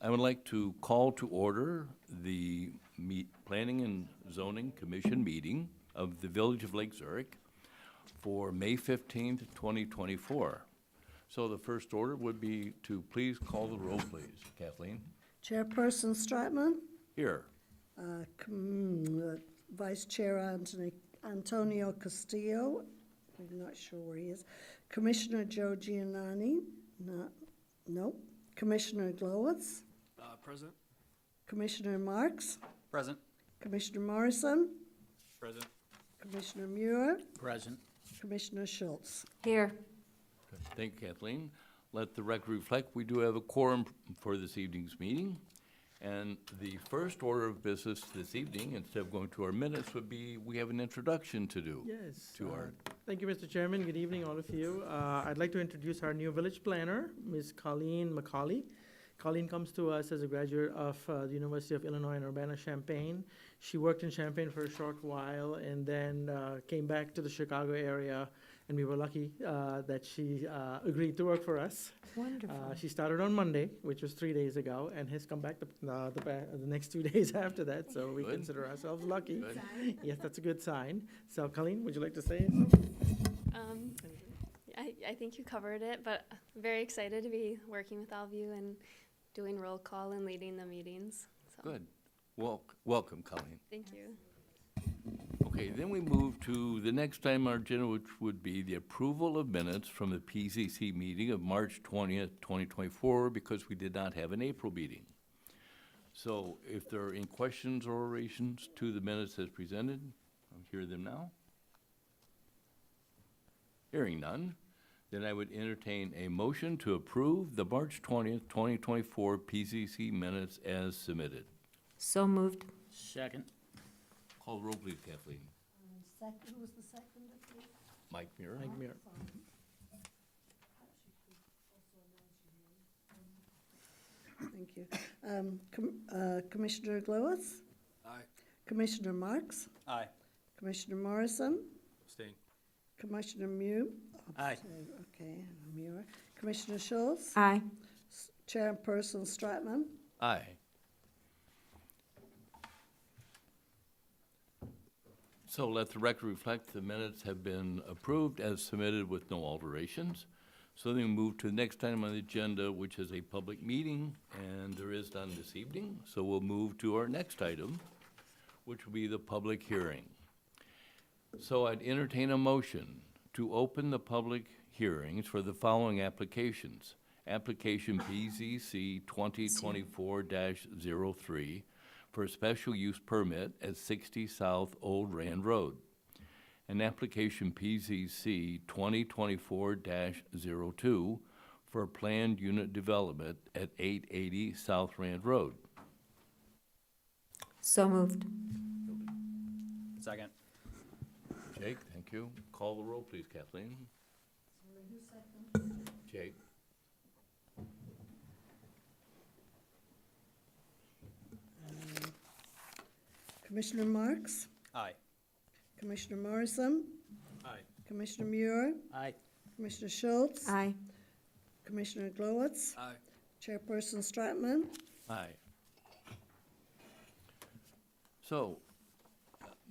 I would like to call to order the Planning and Zoning Commission meeting of the Village of Lake Zurich for May 15th, 2024. So the first order would be to please call the roll, please. Kathleen? Chairperson Stratman, Here. Vice Chair Antonio Castillo, I'm not sure where he is. Commissioner Joe Giannani, no. Commissioner Glowitz, Present. Commissioner Marks, Present. Commissioner Morrison, Present. Commissioner Muir, Present. Commissioner Schultz. Here. Thank you, Kathleen. Let the record reflect, we do have a quorum for this evening's meeting. And the first order of business this evening, instead of going to our minutes, would be, we have an introduction to do. Yes. To our, Thank you, Mr. Chairman. Good evening, all of you. I'd like to introduce our new village planner, Ms. Colleen McCauley. Colleen comes to us as a graduate of the University of Illinois in Urbana-Champaign. She worked in Champaign for a short while and then came back to the Chicago area, and we were lucky that she agreed to work for us. Wonderful. She started on Monday, which was 3 days ago, and has come back the next 2 days after that, so we Good. consider ourselves lucky. Good. Yes, that's a good sign. So Colleen, would you like to say? I think you covered it, but I'm very excited to be working with all of you and doing roll call and leading the meetings. So, good. Welcome, Colleen. thank you. Okay, then we move to the next item on our agenda, which would be the approval of minutes from the PZC meeting of March 20th, 2024, because we did not have an April meeting. So if there are any questions or orations to the minutes as presented, I'll hear them now. Hearing none, then I would entertain a motion to approve the March 20th, 2024 PZC minutes as submitted. So moved. Second. Call the roll, please, Kathleen. Who was the second? Mike Muir? Mike Muir. Thank you. Commissioner Glowitz, Aye. Commissioner Marks, Aye. Commissioner Morrison, Abstain. Commissioner Mew. Aye. Okay, Muir. Commissioner Schultz, Aye. Chairperson Stratman. Aye. So let the record reflect the minutes have been approved as submitted with no alterations. So then we move to the next item on the agenda, which is a public meeting, and there is none this evening. So we'll move to our next item, which will be the public hearing. So I'd entertain a motion to open the public hearings for the following applications. Application PZC 2024-03 for a special use permit at 60 South Old Rand Road. An application PZC 2024-02 for a planned unit development at 880 South Rand Road. So moved. Second. Jake, thank you. Call the roll, please, Kathleen. Jake. Commissioner Marks, Aye. Commissioner Morrison, Aye. Commissioner Muir, Aye. Commissioner Schultz, Aye. Commissioner Glowitz, Aye. Chairperson Stratman. Aye. So,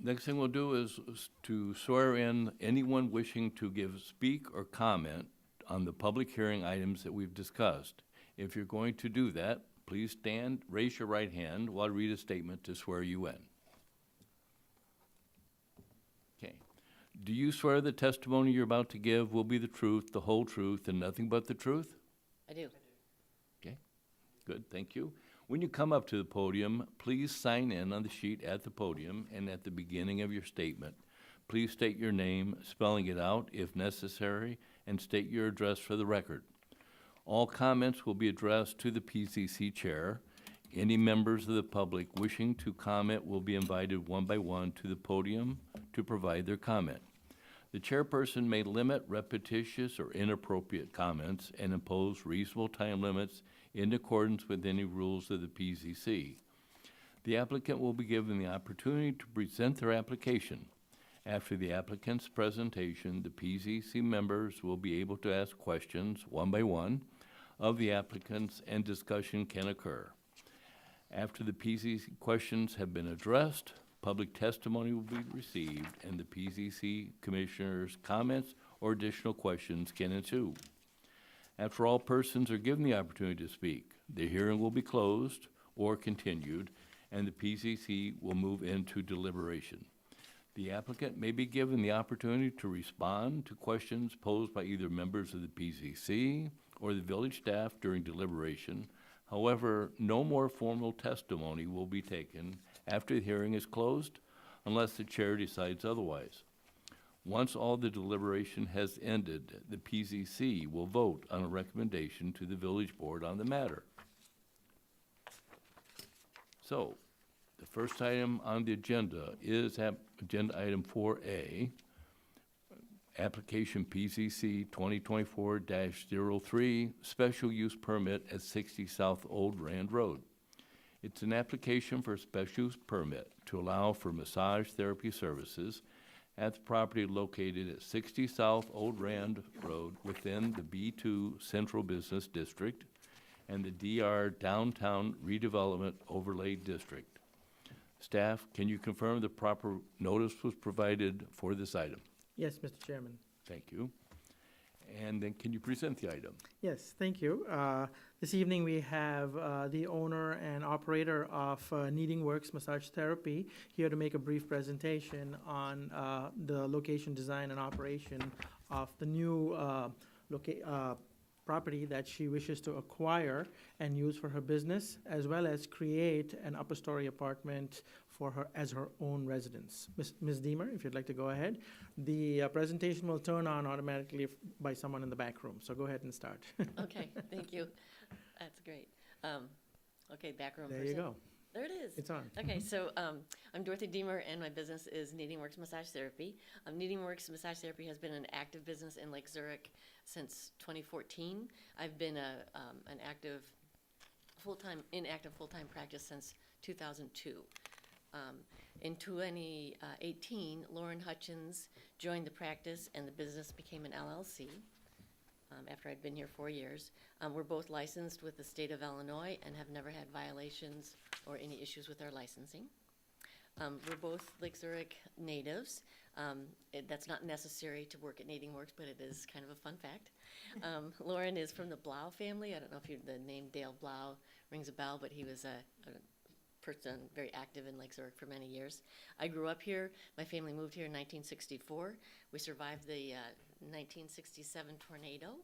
next thing we'll do is to swear in anyone wishing to speak or comment on the public hearing items that we've discussed. If you're going to do that, please stand, raise your right hand while I read a statement to swear you in. Okay. Do you swear the testimony you're about to give will be the truth, the whole truth, and nothing but the truth? I do. Okay, good, thank you. When you come up to the podium, please sign in on the sheet at the podium and at the beginning of your statement. Please state your name, spelling it out if necessary, and state your address for the record. All comments will be addressed to the PCC chair. Any members of the public wishing to comment will be invited one by one to the podium to provide their comment. The chairperson may limit repetitious or inappropriate comments and impose reasonable time limits in accordance with any rules of the PZC. The applicant will be given the opportunity to present their application. After the applicant's presentation, the PZC members will be able to ask questions one by one of the applicants, and discussion can occur. After the PZC questions have been addressed, public testimony will be received, and the PZC commissioners' comments or additional questions can ensue. After all persons are given the opportunity to speak, the hearing will be closed or continued, and the PZC will move into deliberation. The applicant may be given the opportunity to respond to questions posed by either members of the PZC or the village staff during deliberation. However, no more formal testimony will be taken after the hearing is closed unless the chair decides otherwise. Once all the deliberation has ended, the PZC will vote on a recommendation to the village board on the matter. So, the first item on the agenda is agenda item 4A, application PZC 2024-03, special use permit at 60 South Old Rand Road. It's an application for a special use permit to allow for massage therapy services at the property located at 60 South Old Rand Road within the B2 Central Business District and the DR Downtown Redevelopment Overlay District. Staff, can you confirm the proper notice was provided for this item? Yes, Mr. Chairman. Thank you. And then can you present the item? Yes, thank you. This evening, we have the owner and operator of Kneading Works Massage Therapy here to make a brief presentation on the location, design, and operation of the new property that she wishes to acquire and use for her business, as well as create an upper-story apartment for her as her own residence. Ms. Deemer, if you'd like to go ahead. The presentation will turn on automatically by someone in the back room, so go ahead and start. Okay, thank you. That's great. Okay, backroom person. There you go. There it is. It's on. Okay, so I'm Dorothy Deemer, and my business is Kneading Works Massage Therapy. Kneading Works Massage Therapy has been an active business in Lake Zurich since 2014. I've been an active full-time practice since 2002. In 2018, Lauren Hutchins joined the practice, and the business became an LLC. After I'd been here 4 years. We're both licensed with the state of Illinois and have never had violations or any issues with our licensing. We're both Lake Zurich natives. That's not necessary to work at Kneading Works, but it is kind of a fun fact. Lauren is from the Blau family. I don't know if the name Dale Blau rings a bell, but he was a person very active in Lake Zurich for many years. I grew up here. My family moved here in 1964. We survived the 1967 tornado.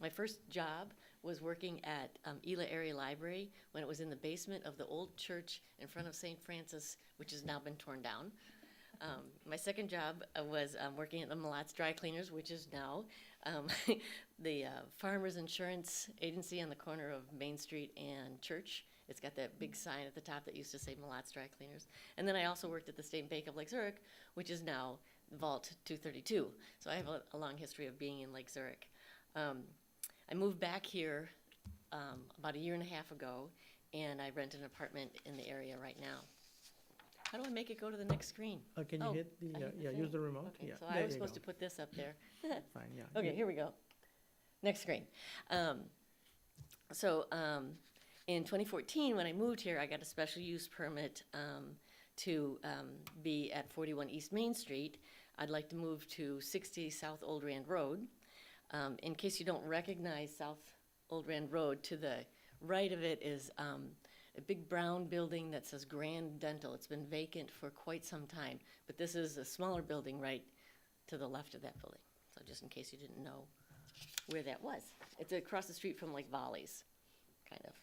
My first job was working at Ela Area Library when it was in the basement of the old church in front of St. Francis, which has now been torn down. My second job was working at the Malat's Dry Cleaners, which is now the Farmers Insurance Agency on the corner of Main Street and Church. It's got that big sign at the top that used to say Malat's Dry Cleaners. And then I also worked at the State Bank of Lake Zurich, which is now Vault 232. So I have a long history of being in Lake Zurich. I moved back here about 1.5 years ago, and I rent an apartment in the area right now. How do I make it go to the next screen? Can you hit the, I hit the yeah, thing. use the remote? Okay, Yeah, so there I was you supposed go. to put this up there. Fine, yeah. Okay, here we go. Next screen. In 2014, when I moved here, I got a special use permit to be at 41 East Main Street. I'd like to move to 60 South Old Rand Road. In case you don't recognize South Old Rand Road, to the right of it is a big brown building that says Grand Dental. It's been vacant for quite some time, but this is a smaller building right to the left of that building. So just in case you didn't know where that was. It's across the street from like Volleys, kind of.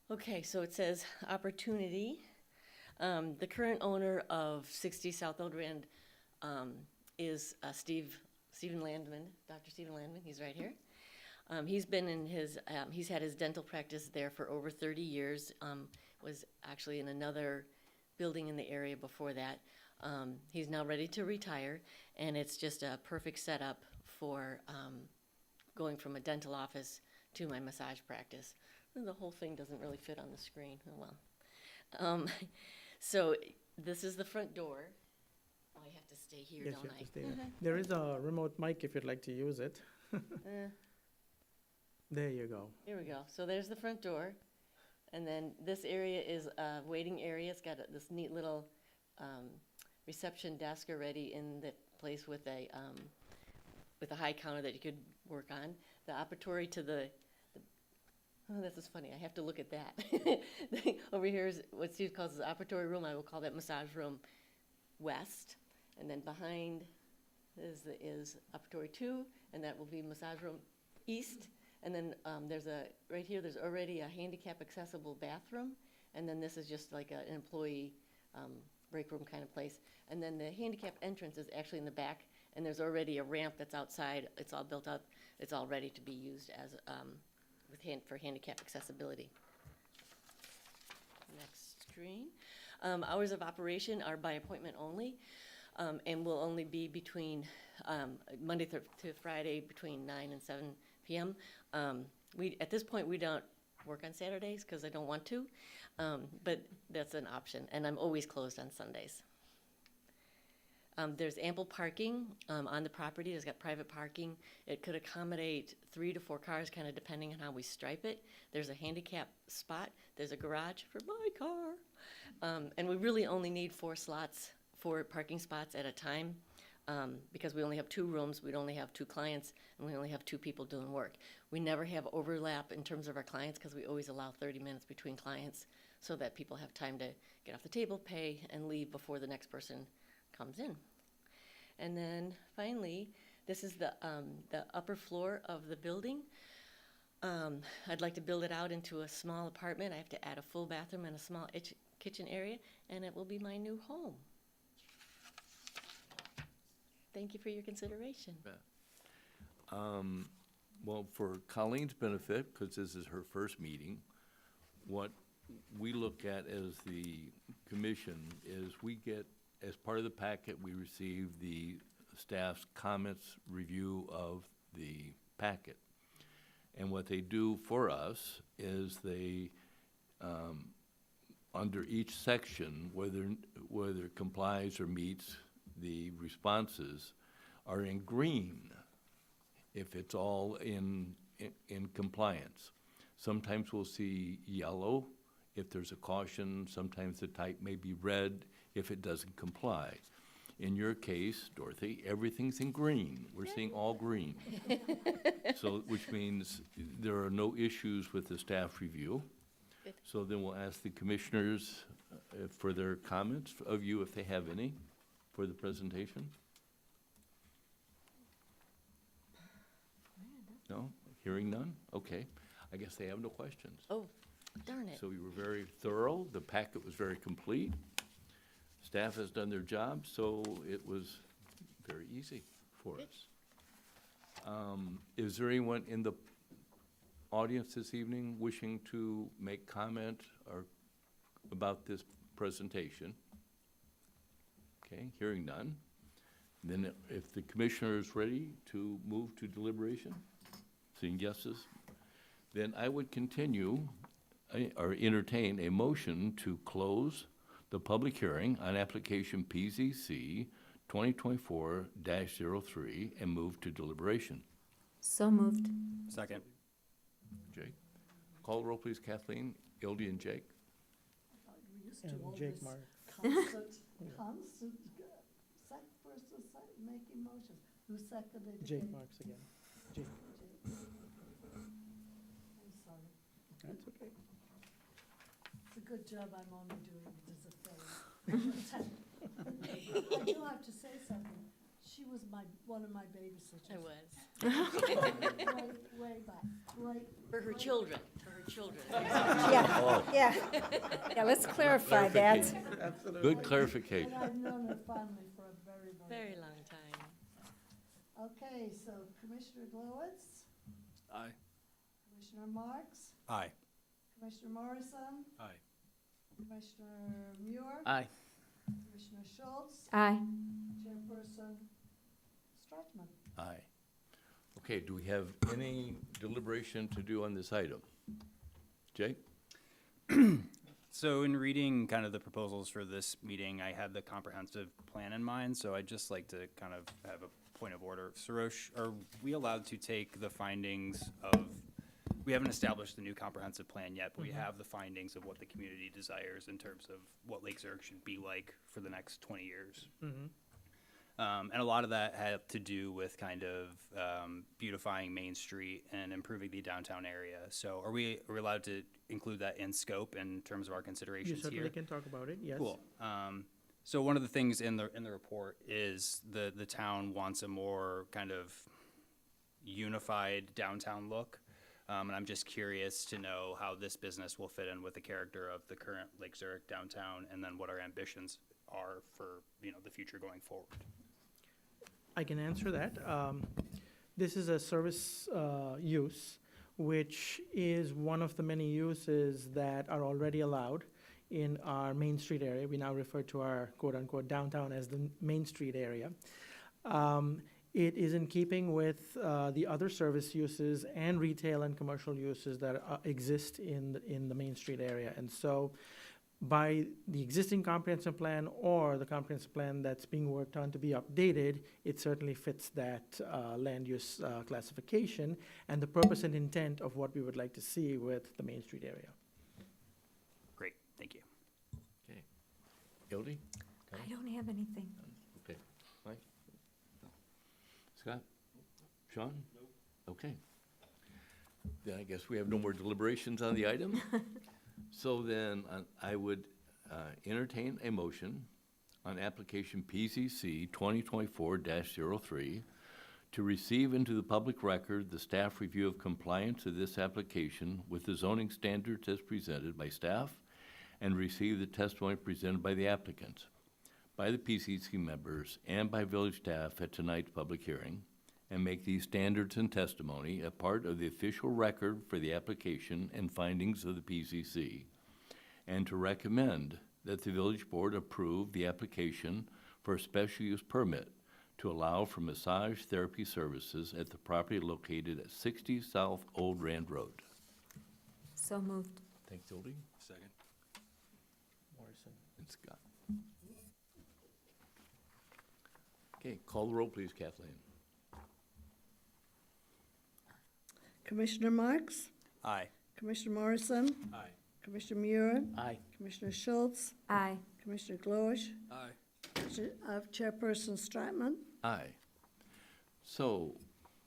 Okay, so it says opportunity. The current owner of 60 South Old Rand is Stephen Landman, Dr. Stephen Landman. He's right here. He's been in he's had his dental practice there for over 30 years. Was actually in another building in the area before that. He's now ready to retire, and it's just a perfect setup for going from a dental office to my massage practice. The whole thing doesn't really fit on the screen. Oh well. So this is the front door. Oh, I have to stay here, Yes, don't you I? have to stay there. There is a remote mic if you'd like to use it. There you go. Here we go. So there's the front door. And then this area is a waiting area. It's got this neat little reception desk already in the place with a high counter that you could work on. The operatory to oh, this is funny. I have to look at that. Over here is what Steve calls his operatory room. I will call that massage room west. And then behind is operatory 2, and that will be massage room east. And then right here, there's already a handicap accessible bathroom. And then this is just like an employee break room kind of place. And then the handicap entrance is actually in the back, and there's already a ramp that's outside. It's all built up. It's all ready to be used as for handicap accessibility. Next screen. Hours of operation are by appointment only, and will only be between Monday to Friday between 9 and 7 p.m. At this point, we don't work on Saturdays because I don't want to, but that's an option, and I'm always closed on Sundays. There's ample parking on the property. It's got private parking. It could accommodate 3 to 4 cars, kind of depending on how we stripe it. There's a handicap spot. There's a garage for my car. And we really only need 4 parking spots at a time because we only have 2 rooms. We'd only have 2 clients, and we only have 2 people doing work. We never have overlap in terms of our clients because we always allow 30 minutes between clients so that people have time to get off the table, pay, and leave before the next person comes in. And then finally, this is the upper floor of the building. I'd like to build it out into a small apartment. I have to add a full bathroom and a small kitchen area, and it will be my new home. Thank you for your consideration. Well, for Colleen's benefit, because this is her first meeting, what we look at as the commission is we get, as part of the packet, we receive the staff's comments review of the packet. And what they do for us is they, under each section, whether it complies or meets the responses, are in green if it's all in compliance. Sometimes we'll see yellow if there's a caution. Sometimes the type may be red if it doesn't comply. In your case, Dorothy, everything's in green. We're seeing all green. So, which means there are no issues with the staff review. Good. So then we'll ask the commissioners for their comments of you, if they have any, for the presentation. No? Hearing none? Okay. I guess they have no questions. Oh, darn it. So we were very thorough. The packet was very complete. Staff has done their job, so it was very easy for us. Is there anyone in the audience this evening wishing to make comment or about this presentation? Okay, hearing none. Then if the commissioner is ready to move to deliberation, seeing yeses, then I would continue or entertain a motion to close the public hearing on application PZC 2024-03 and move to deliberation. So moved. Second. Jake? Call the roll, please, Kathleen, Ildy, and Jake. We used to And all Jake this Mark. constant making motions. Who seconded it? Jake Marks again. Jake. I'm sorry. That's okay. It's a good job I'm only doing it as a fellow. I do have to say something. She was one of my babysitters. I was. Way back, right. For her children, for her children. Yeah, yeah. Yeah, let's clarify that. Absolutely. Good clarification. And I've known her family for a very, Very long time. Okay, so Commissioner Glowitz, Aye. Commissioner Marks, Aye. Commissioner Morrison, Aye. Commissioner Muir, Aye. Commissioner Schultz, Aye. Chairperson Stratman. Aye. Okay, do we have any deliberation to do on this item? Jake? So in reading kind of the proposals for this meeting, I had the comprehensive plan in mind, so I'd just like to kind of have a point of order. Sarosh, are we allowed to take the findings of We haven't established the new comprehensive plan yet, but we have the findings of what the community desires in terms of what Lake Zurich should be like for the next 20 years. And a lot of that had to do with kind of beautifying Main Street and improving the downtown area. So are we allowed to include that in scope in terms of our You considerations certainly here? can talk about it, yes. Cool. So one of the things in the report is the town wants a more kind of unified downtown look. And I'm just curious to know how this business will fit in with the character of the current Lake Zurich downtown, and then what our ambitions are for, the future going forward. I can answer that. This is a service use, which is one of the many uses that are already allowed in our Main Street area. We now refer to our quote-unquote downtown as the Main Street area. It is in keeping with the other service uses and retail and commercial uses that exist in the Main Street area. And so by the existing comprehensive plan or the comprehensive plan that's being worked on to be updated, it certainly fits that land use classification and the purpose and intent of what we would like to see with the Main Street area. Great, thank you. Okay. Hildy? I don't have anything. Okay. Mike? Scott? Sean? Okay. Then I guess we have no more deliberations on the item. So then I would entertain a motion on application PZC 2024-03 to receive into the public record the staff review of compliance of this application with the zoning standards as presented by staff and receive the testimony presented by the applicant, by the PCC members, and by village staff at tonight's public hearing, and make these standards and testimony a part of the official record for the application and findings of the PCC, and to recommend that the village board approve the application for a special use permit to allow for massage therapy services at the property located at 60 South Old Rand Road. So moved. Thanks, Hildy. Second. Morrison. And Scott. Okay, call the roll, please, Kathleen. Commissioner Marks? Aye. Commissioner Morrison? Aye. Commissioner Muir? Aye. Commissioner Schultz? Aye. Commissioner Gloish? Aye. Chairperson Stratman? Aye. So,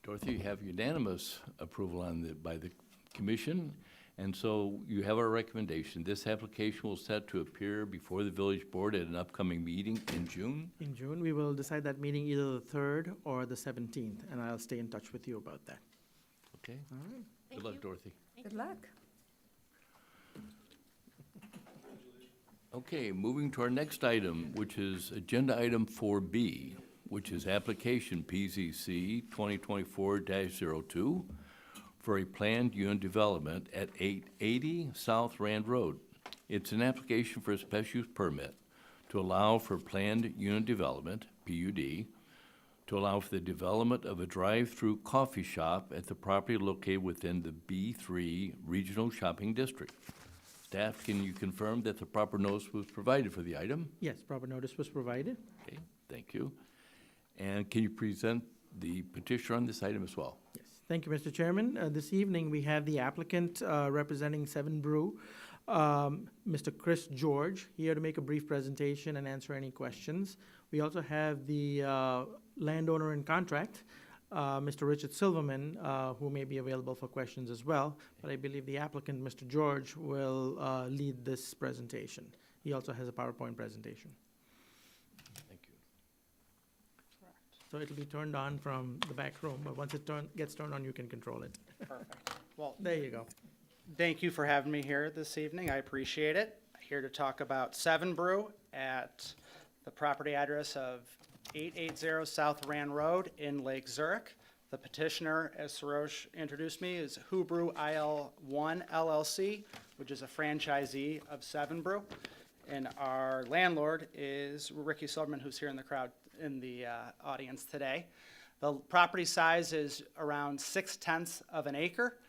Dorothy, you have unanimous approval by the commission, and so you have our recommendation. This application will set to appear before the village board at an upcoming meeting in June. In June, we will decide that meeting either the 3rd or the 17th, and I'll stay in touch with you about that. Okay? All right. Good luck, Dorothy. Good luck. Okay, moving to our next item, which is agenda item 4B, which is application PZC 2024-02 for a planned unit development at 880 South Rand Road. It's an application for a special use permit to allow for planned unit development, PUD, to allow for the development of a drive-through coffee shop at the property located within the B3 Regional Shopping District. Staff, can you confirm that the proper notice was provided for the item? Yes, proper notice was provided. Okay, thank you. And can you present the petitioner on this item as well? Yes, thank you, Mr. Chairman. This evening, we have the applicant representing Seven Brew, Mr. Chris George, here to make a brief presentation and answer any questions. We also have the landowner in contract, Mr. Richard Silverman, who may be available for questions as well. But I believe the applicant, Mr. George, will lead this presentation. He also has a PowerPoint presentation. Thank you. So it'll be turned on from the back room, but once it gets turned on, you can control it. Perfect. Well, There you go. thank you for having me here this evening. I appreciate it. Here to talk about Seven Brew at the property address of 880 South Rand Road in Lake Zurich. The petitioner, as Sarosh introduced me, is Who Brew IL1 LLC, which is a franchisee of Seven Brew. And our landlord is Ricky Silverman, who's here in the crowd, in the audience today. The property size is around 6/10 of an acre,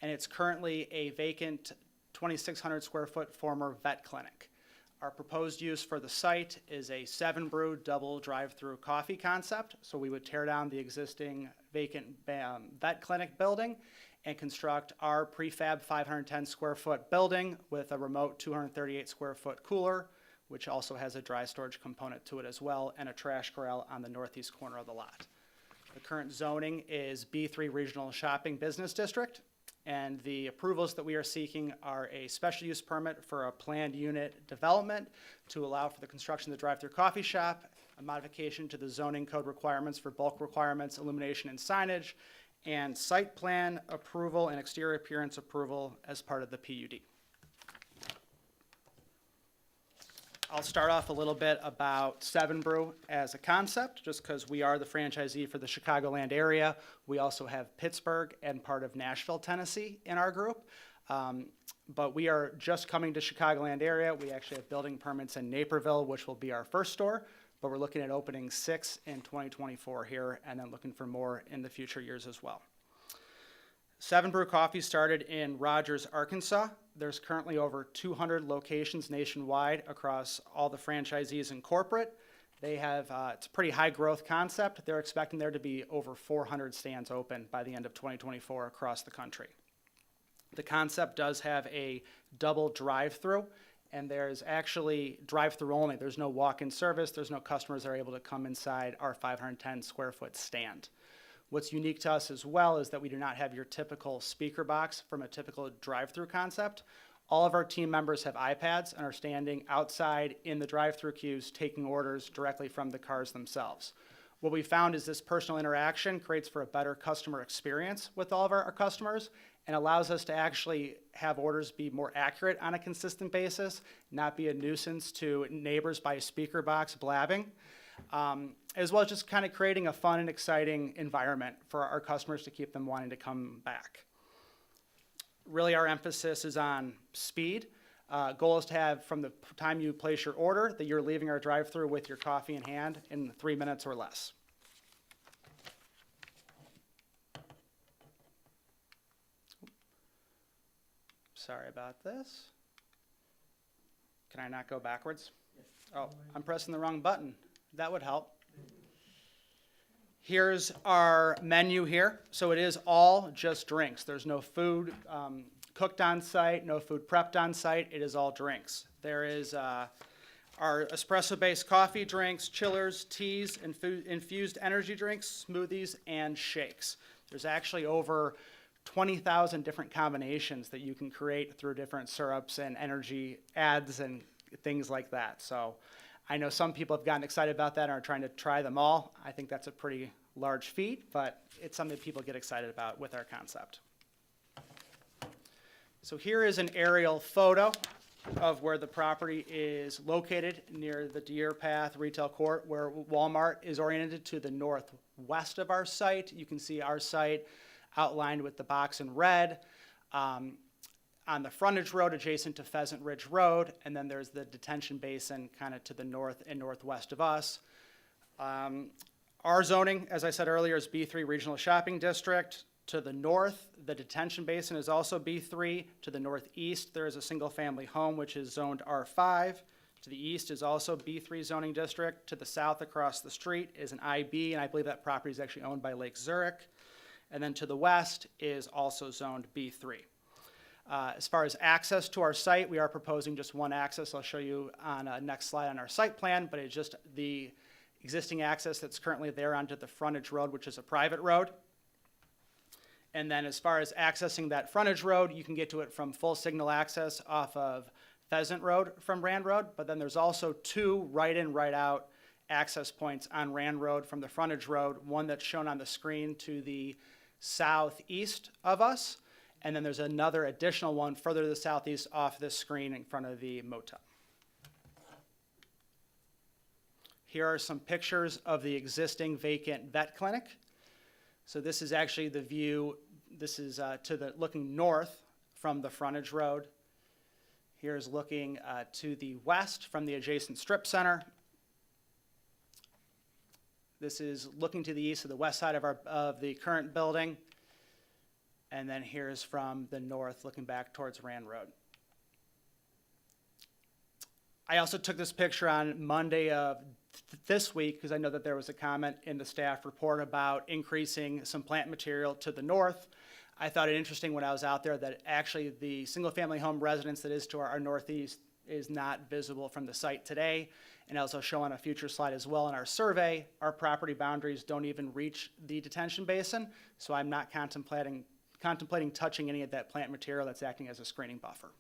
and it's currently a vacant 2,600 square foot former vet clinic. Our proposed use for the site is a Seven Brew double drive-through coffee concept. So we would tear down the existing vacant vet clinic building and construct our prefab 510 square foot building with a remote 238 square foot cooler, which also has a dry storage component to it as well, and a trash corral on the northeast corner of the lot. The current zoning is B3 Regional Shopping Business District, and the approvals that we are seeking are a special use permit for a planned unit development to allow for the construction of the drive-through coffee shop, a modification to the zoning code requirements for bulk requirements, illumination, and signage, and site plan approval and exterior appearance approval as part of the PUD. I'll start off a little bit about Seven Brew as a concept, just because we are the franchisee for the Chicagoland area. We also have Pittsburgh and part of Nashville, Tennessee in our group. But we are just coming to Chicagoland area. We actually have building permits in Naperville, which will be our first store, but we're looking at opening 6 in 2024 here, and then looking for more in the future years as well. Seven Brew Coffee started in Rogers, Arkansas. There's currently over 200 locations nationwide across all the franchisees and corporate. They have, it's a pretty high growth concept. They're expecting there to be over 400 stands open by the end of 2024 across the country. The concept does have a double drive-through, and there's actually drive-through only. There's no walk-in service. There's no customers that are able to come inside our 510 square foot stand. What's unique to us as well is that we do not have your typical speaker box from a typical drive-through concept. All of our team members have iPads and are standing outside in the drive-through queues taking orders directly from the cars themselves. What we found is this personal interaction creates for a better customer experience with all of our customers and allows us to actually have orders be more accurate on a consistent basis, not be a nuisance to neighbors by a speaker box blabbing, as well as just kind of creating a fun and exciting environment for our customers to keep them wanting to come back. Really, our emphasis is on speed. Goal is to have, from the time you place your order, that you're leaving our drive-through with your coffee in hand in 3 minutes or less. Sorry about this. Can I not go backwards? Oh, I'm pressing the wrong button. That would help. Here's our menu here. So it is all just drinks. There's no food cooked on site, no food prepped on site. It is all drinks. There is our espresso-based coffee drinks, chillers, teas, infused energy drinks, smoothies, and shakes. There's actually over 20,000 different combinations that you can create through different syrups and energy ads and things like that. So I know some people have gotten excited about that and are trying to try them all. I think that's a pretty large feat, but it's something that people get excited about with our concept. So here is an aerial photo of where the property is located near the Deer Path Retail Court, where Walmart is oriented to the northwest of our site. You can see our site outlined with the box in red. On the frontage road adjacent to Pheasant Ridge Road, and then there's the detention basin kind of to the north and northwest of us. Our zoning, as I said earlier, is B3 Regional Shopping District. To the north, the detention basin is also B3. To the northeast, there is a single-family home, which is zoned R5. To the east is also B3 zoning district. To the south across the street is an IB, and I believe that property is actually owned by Lake Zurich. And then to the west is also zoned B3. As far as access to our site, we are proposing just one access. I'll show you on a next slide on our site plan, but it's just the existing access that's currently there onto the frontage road, which is a private road. And then as far as accessing that frontage road, you can get to it from full signal access off of Pheasant Road from Rand Road, but then there's also 2 right-in, right-out access points on Rand Road from the frontage road, one that's shown on the screen to the southeast of us, and then there's another additional one further to the southeast off this screen in front of the motel. Here are some pictures of the existing vacant vet clinic. So this is actually the view. This is looking north from the frontage road. Here's looking to the west from the adjacent strip center. This is looking to the east of the west side of the current building. And then here's from the north, looking back towards Rand Road. I also took this picture on Monday of this week because I know that there was a comment in the staff report about increasing some plant material to the north. I thought it interesting when I was out there that actually the single-family home residence that is to our northeast is not visible from the site today. And as I'll show on a future slide as well in our survey, our property boundaries don't even reach the detention basin, so I'm not contemplating touching any of that plant material that's acting as a screening buffer.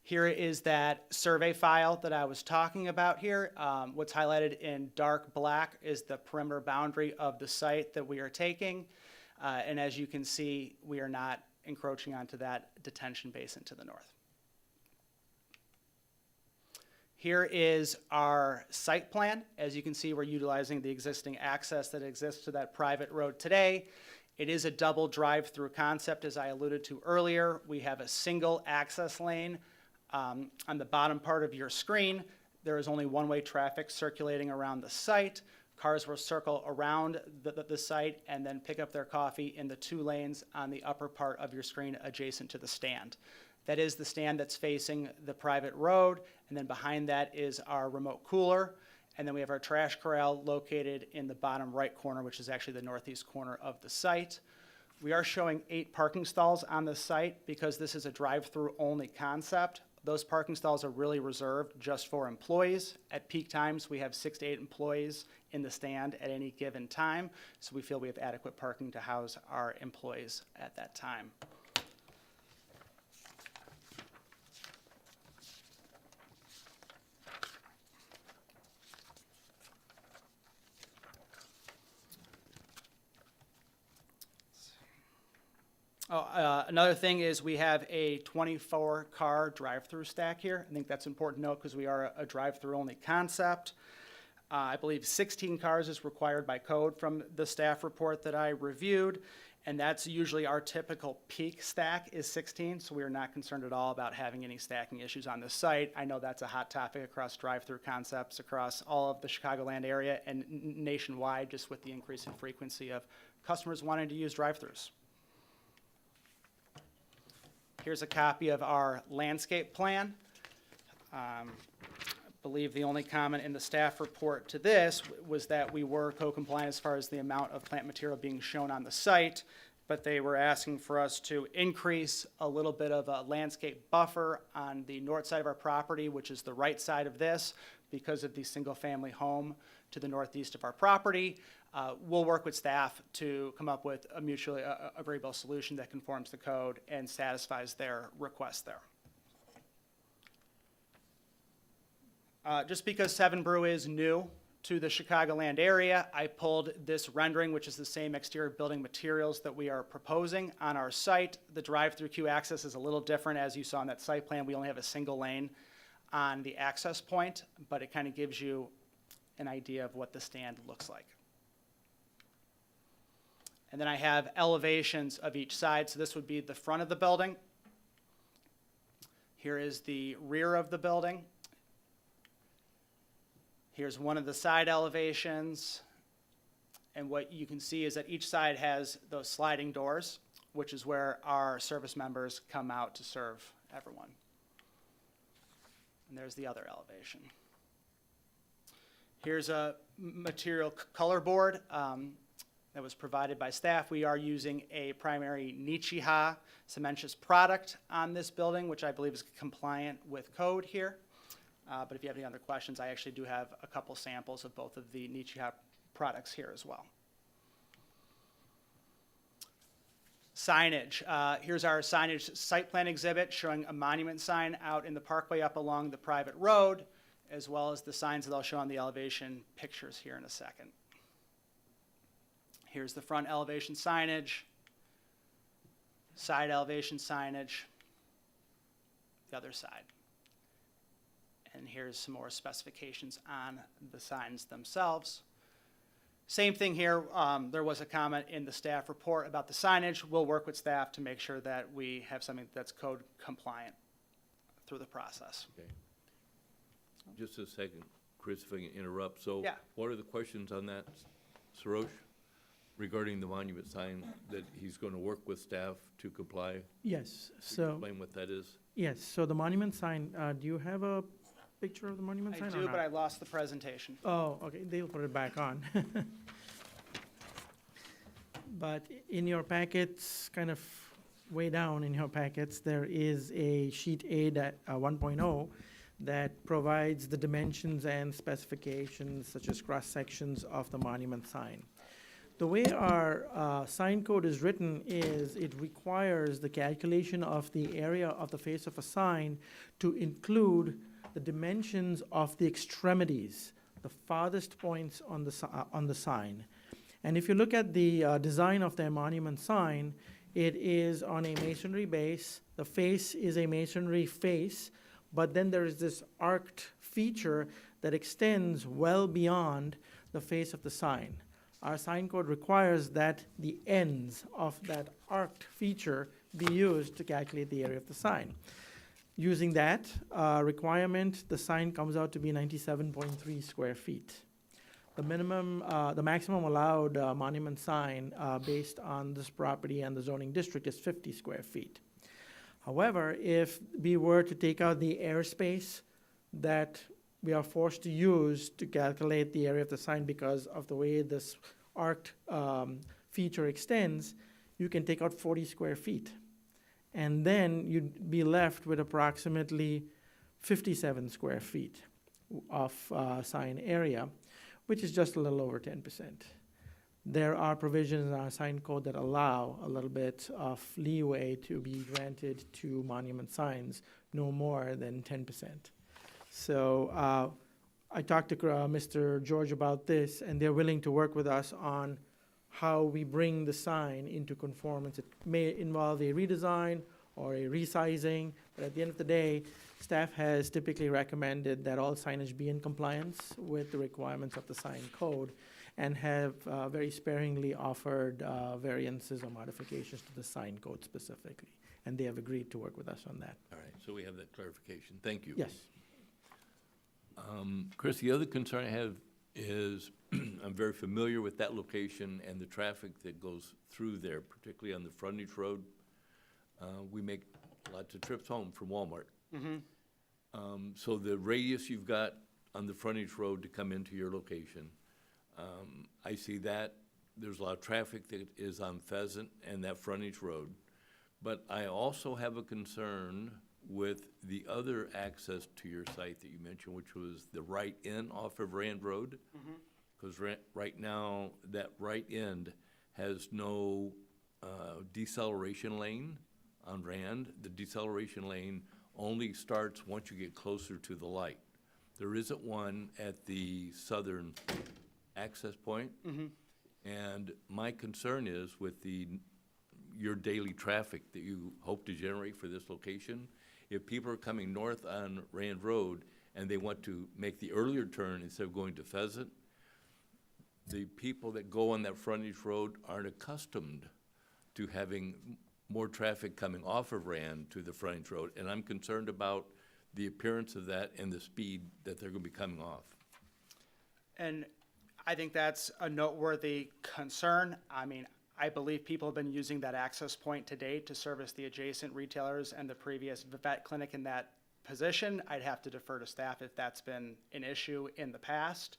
Here is that survey file that I was talking about here. What's highlighted in dark black is the perimeter boundary of the site that we are taking. And as you can see, we are not encroaching onto that detention basin to the north. Here is our site plan. As you can see, we're utilizing the existing access that exists to that private road today. It is a double drive-through concept, as I alluded to earlier. We have a single access lane on the bottom part of your screen. There is only one-way traffic circulating around the site. Cars will circle around the site and then pick up their coffee in the 2 lanes on the upper part of your screen adjacent to the stand. That is the stand that's facing the private road, and then behind that is our remote cooler. And then we have our trash corral located in the bottom right corner, which is actually the northeast corner of the site. We are showing 8 parking stalls on the site because this is a drive-through only concept. Those parking stalls are really reserved just for employees. At peak times, we have 6 to 8 employees in the stand at any given time, so we feel we have adequate parking to house our employees at that time. Another thing is we have a 24-car drive-through stack here. I think that's important to note because we are a drive-through only concept. I believe 16 cars is required by code from the staff report that I reviewed, and that's usually our typical peak stack is 16, so we are not concerned at all about having any stacking issues on the site. I know that's a hot topic across drive-through concepts across all of the Chicagoland area and nationwide, just with the increase in frequency of customers wanting to use drive-throughs. Here's a copy of our landscape plan. I believe the only comment in the staff report to this was that we were co-compliant as far as the amount of plant material being shown on the site, but they were asking for us to increase a little bit of a landscape buffer on the north side of our property, which is the right side of this, because of the single-family home to the northeast of our property. We'll work with staff to come up with a mutually agreeable solution that conforms the code and satisfies their request there. Just because 7 Brew is new to the Chicagoland area, I pulled this rendering, which is the same exterior building materials that we are proposing on our site. The drive-through queue access is a little different. As you saw in that site plan, we only have a single lane on the access point, but it kind of gives you an idea of what the stand looks like. And then I have elevations of each side. So this would be the front of the building. Here is the rear of the building. Here's one of the side elevations. And what you can see is that each side has those sliding doors, which is where our service members come out to serve everyone. And there's the other elevation. Here's a material color board that was provided by staff. We are using a primary Nichiha cementitious product on this building, which I believe is compliant with code here. But if you have any other questions, I actually do have a couple samples of both of the Nichiha products here as well. Signage. Here's our signage site plan exhibit showing a monument sign out in the parkway up along the private road, as well as the signs that I'll show on the elevation pictures here in a second. Here's the front elevation signage, side elevation signage, the other side. And here's some more specifications on the signs themselves. Same thing here. There was a comment in the staff report about the signage. We'll work with staff to make sure that we have something that's code compliant through the process. Okay. Just a second, Chris, if I can interrupt. So Yeah. what are the questions on that, Sarosh, regarding the monument sign that he's going to work with staff to comply? Yes, Could you so, explain what that is? yes, so the monument sign, do you have a picture of the monument I sign or do, not? but I lost the presentation. Oh, okay, they'll put it back on. But in your packets, kind of way down in your packets, there is a sheet A that, 1.0 that provides the dimensions and specifications such as cross-sections of the monument sign. The way our sign code is written is it requires the calculation of the area of the face of a sign to include the dimensions of the extremities, the farthest points on the sign. And if you look at the design of their monument sign, it is on a masonry base. The face is a masonry face, but then there is this arced feature that extends well beyond the face of the sign. Our sign code requires that the ends of that arced feature be used to calculate the area of the sign. Using that requirement, the sign comes out to be 97.3 square feet. The maximum allowed monument sign based on this property and the zoning district is 50 square feet. However, if we were to take out the airspace that we are forced to use to calculate the area of the sign because of the way this arced feature extends, you can take out 40 square feet. And then you'd be left with approximately 57 square feet of sign area, which is just a little over 10%. There are provisions in our sign code that allow a little bit of leeway to be granted to monument signs, no more than 10%. So I talked to Mr. George about this, and they're willing to work with us on how we bring the sign into conformance. It may involve a redesign or a resizing, but at the end of the day, staff has typically recommended that all signage be in compliance with the requirements of the sign code and have very sparingly offered variances or modifications to the sign code specifically. And they have agreed to work with us on that. All right, so we have that clarification. Thank you. Yes. Chris, the other concern I have is I'm very familiar with that location and the traffic that goes through there, particularly on the frontage road. We make lots of trips home from Walmart. So the radius you've got on the frontage road to come into your location, I see that there's a lot of traffic that is on Pheasant and that frontage road. But I also have a concern with the other access to your site that you mentioned, which was the right in off of Rand Road. Because right now, that right end has no deceleration lane on Rand. The deceleration lane only starts once you get closer to the light. There isn't one at the southern access point. And my concern is with your daily traffic that you hope to generate for this location, if people are coming north on Rand Road and they want to make the earlier turn instead of going to Pheasant, the people that go on that frontage road aren't accustomed to having more traffic coming off of Rand to the frontage road, and I'm concerned about the appearance of that and the speed that they're gonna be coming off. And I think that's a noteworthy concern. I mean, I believe people have been using that access point to date to service the adjacent retailers and the previous vet clinic in that position. I'd have to defer to staff if that's been an issue in the past.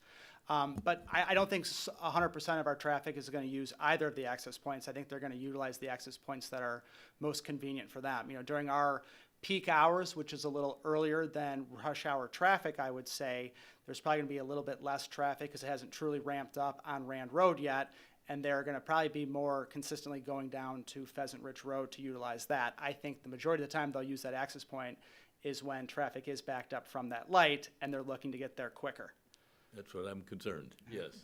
But I don't think 100% of our traffic is going to use either of the access points. I think they're going to utilize the access points that are most convenient for them. You know, during our peak hours, which is a little earlier than rush hour traffic, I would say, there's probably going to be a little bit less traffic because it hasn't truly ramped up on Rand Road yet. And they're going to probably be more consistently going down to Pheasant Ridge Road to utilize that. I think the majority of the time they'll use that access point is when traffic is backed up from that light and they're looking to get there quicker. That's what I'm concerned, yes.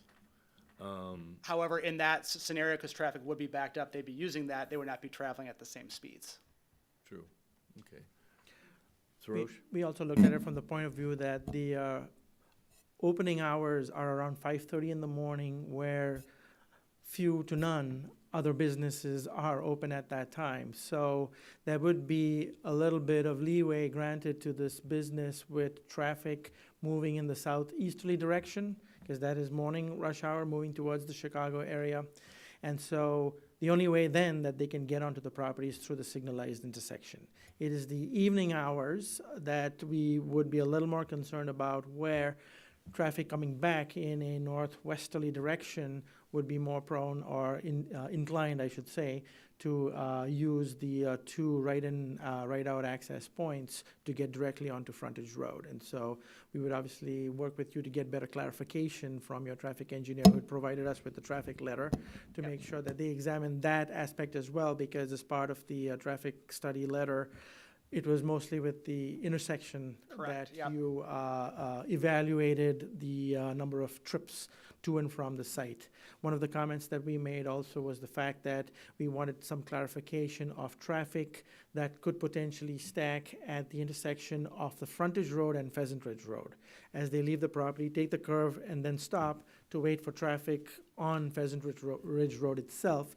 However, in that scenario, because traffic would be backed up, they'd be using that, they would not be traveling at the same speeds. True, okay. Sarosh? We also looked at it from the point of view that the opening hours are around 5:30 in the morning, where few to none other businesses are open at that time. So there would be a little bit of leeway granted to this business with traffic moving in the southeasterly direction, because that is morning rush hour moving towards the Chicago area. And so the only way then that they can get onto the property is through the signalized intersection. It is the evening hours that we would be a little more concerned about, where traffic coming back in a northwesterly direction would be more prone or inclined, I should say, to use the two right-in, right-out access points to get directly onto frontage road. And so we would obviously work with you to get better clarification from your traffic engineer who provided us with the traffic letter to Yep. make sure that they examine that aspect as well, because as part of the traffic study letter, it was mostly with the intersection Correct, that yep. you evaluated the number of trips to and from the site. One of the comments that we made also was the fact that we wanted some clarification of traffic that could potentially stack at the intersection of the frontage road and Pheasant Ridge Road. As they leave the property, take the curve, and then stop to wait for traffic on Pheasant Ridge Road itself.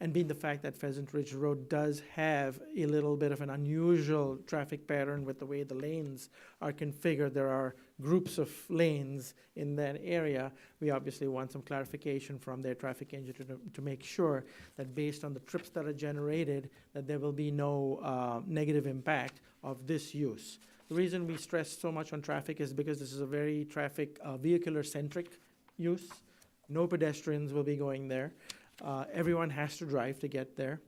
And being the fact that Pheasant Ridge Road does have a little bit of an unusual traffic pattern with the way the lanes are configured, there are groups of lanes in that area. We obviously want some clarification from their traffic engineer to make sure that based on the trips that are generated, that there will be no negative impact of this use. The reason we stress so much on traffic is because this is a very vehicular-centric use. No pedestrians will be going there. Everyone has to drive to get there.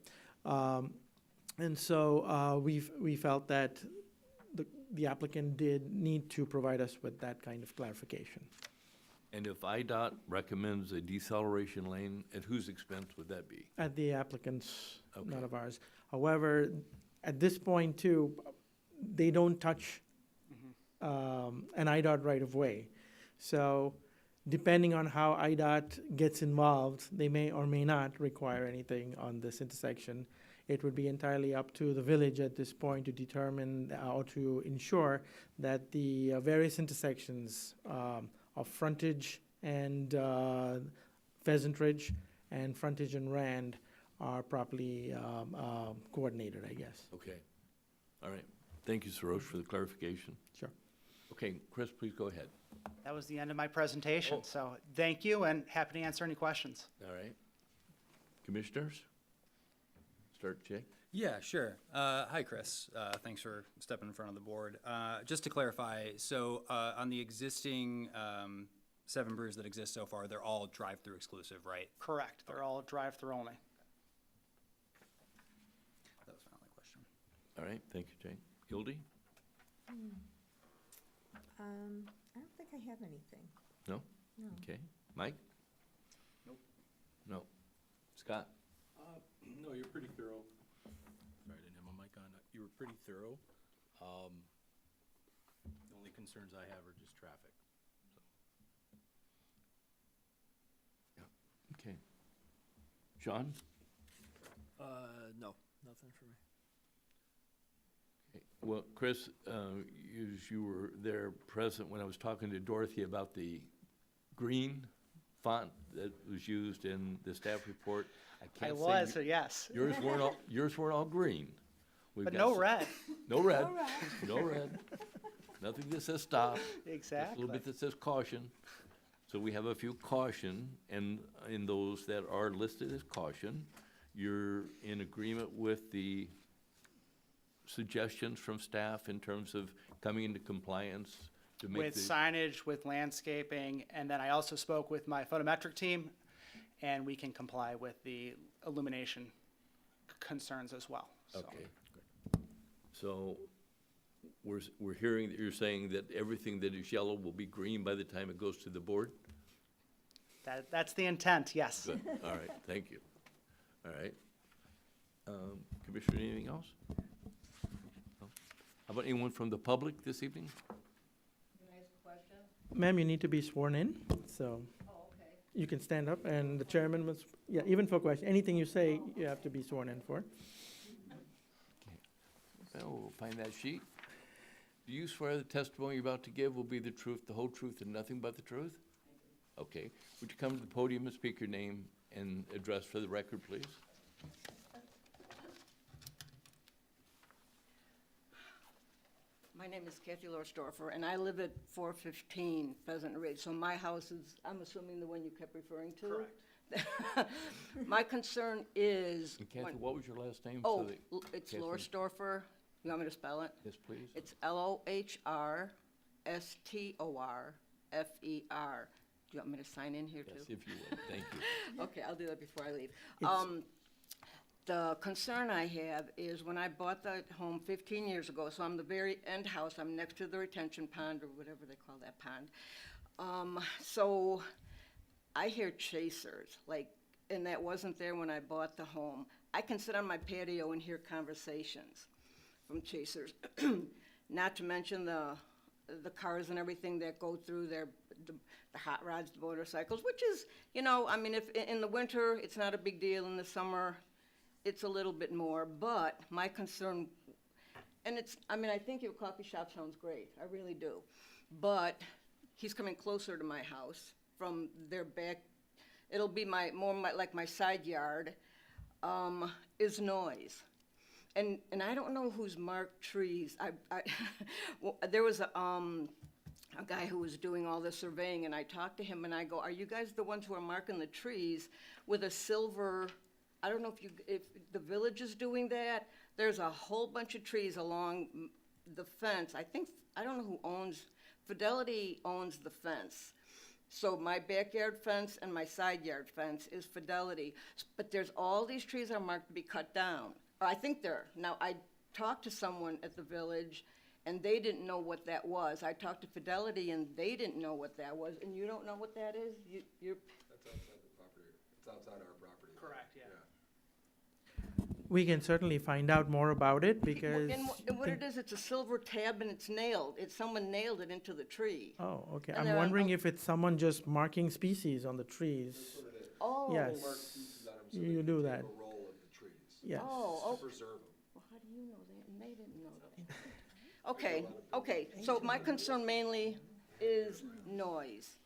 And so we felt that the applicant did need to provide us with that kind of clarification. And if IDOT recommends a deceleration lane, at whose expense would that be? At the applicant's, not Okay. of ours. However, at this point too, they don't touch an IDOT right-of-way. So depending on how IDOT gets involved, they may or may not require anything on this intersection. It would be entirely up to the village at this point to determine or to ensure that the various intersections of frontage and Pheasant Ridge and frontage and Rand are properly coordinated, I guess. Okay. All right. Thank you, Sarosh, for the clarification. Sure. Okay, Chris, please go ahead. That was the end of my presentation, so thank you and happy to answer any questions. All right. Commissioners? Start, Jay. Yeah, sure. Hi, Chris. Thanks for stepping in front of the board. Just to clarify, so on the existing 7 brews that exist so far, they're all drive-through exclusive, right? Correct, they're all drive-through only. That was my only question. All right, thank you, Jay. Hildy? I don't think I have anything. No? No. Okay. Mike? Nope. No. Scott? No, you're pretty thorough. Sorry, I didn't have my mic on. You were pretty thorough. The only concerns I have are just traffic. Okay. Sean? No, nothing for me. Okay. Well, Chris, you were there present when I was talking to Dorothy about the green font that was used in the staff report. I I can't say was, so yes, yours weren't all green. We've but got no some- red, No red. No red. Nothing that says stop. Just a exactly. little bit that says caution. So we have a few caution, and in those that are listed as caution, you're in agreement with the suggestions from staff in terms of coming into compliance to make With the, signage, with landscaping, and then I also spoke with my photometric team, and we can comply with the illumination concerns as well. So, okay. So we're hearing that you're saying that everything that is yellow will be green by the time it goes to the board? that's the intent, yes. Good, all right, thank you. All right. Commissioner, anything else? No? How about anyone from the public this evening? Ma'am, you need to be sworn in, so you can stand up, and the chairman must, yeah, even for question, anything you say, you have to be sworn in for. Well, we'll find that sheet. Do you swear the testimony you're about to give will be the truth, the whole truth, and nothing but the truth? Okay. Would you come to the podium and speak your name and address for the record, please? My name is Kathy Lorsdorfer, and I live at 415 Pheasant Ridge, so my house is, I'm assuming, the one you kept referring to? Correct. My concern is. And Kathy, what was your last name? Oh, that it's Kathy- Lorsdorfer. You want me to spell it? Yes, please. It's Lohrstfor, F-E-R. Do you want me to sign in here too? Yes, if you would, thank you. Okay, I'll do that before I leave. It's- The concern I have is when I bought the home 15 years ago, so I'm the very end house, I'm next to the retention pond or whatever they call that pond. So I hear chasers, like, and that wasn't there when I bought the home. I can sit on my patio and hear conversations from chasers. Not to mention the cars and everything that go through there, the hot rods, the motorcycles, which is, you know, I mean, if in the winter, it's not a big deal. In the summer, it's a little bit more. But my concern, and it's, I mean, I think your coffee shop sounds great. I really do. But he's coming closer to my house from their back. It'll be like my side yard, is noise. And I don't know who's marked trees. Well, there was a guy who was doing all the surveying, and I talked to him, and I go, "Are you guys the ones who are marking the trees with a silver?" I don't know if the village is doing that. There's a whole bunch of trees along the fence. I don't know who owns. Fidelity owns the fence. So my backyard fence and my side yard fence is Fidelity, but there's all these trees are marked to be cut down. Or I think they're. Now, I talked to someone at the village, and they didn't know what that was. I talked to Fidelity, and they didn't know what that was. And you don't know what that is? You're. That's outside the property. It's outside our property. Correct, yeah. We can certainly find out more about it because. And what it is, it's a silver tab and it's nailed. Someone nailed it into the tree. Oh, okay. And I'm they're on- wondering if it's someone just marking species on the trees. That's what it is. Oh. Yes. Mark species on them so You they do can that. take a roll of the trees. Yes. Oh, To preserve them. Well, how do you know that? And they didn't know that. Okay. So my concern mainly is noise.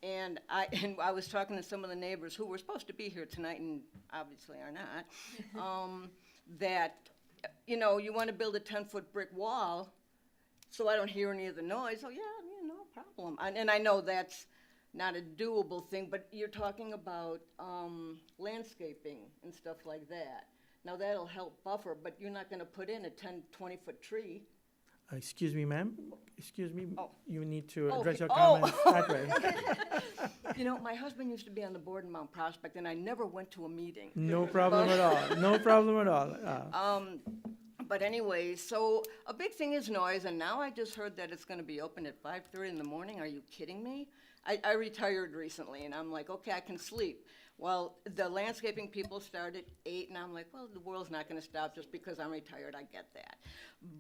And I was talking to some of the neighbors who were supposed to be here tonight and obviously are not, that, you know, you want to build a 10-foot brick wall so I don't hear any of the noise. Oh, yeah, no problem. And I know that's not a doable thing, but you're talking about landscaping and stuff like that. Now, that'll help buffer, but you're not going to put in a 10, 20-foot tree. Excuse me, ma'am. Excuse me. Oh. You need to Oh, address your oh. comments that way. You know, my husband used to be on the board in Mount Prospect, and I never went to a meeting. No problem at all. No problem at all. But anyway, so a big thing is noise, and now I just heard that it's gonna be open at 5:30 in the morning. Are you kidding me? I retired recently, and I'm like, okay, I can sleep. Well, the landscaping people start at 8, and I'm like, well, the world's not gonna stop just because I'm retired, I get that.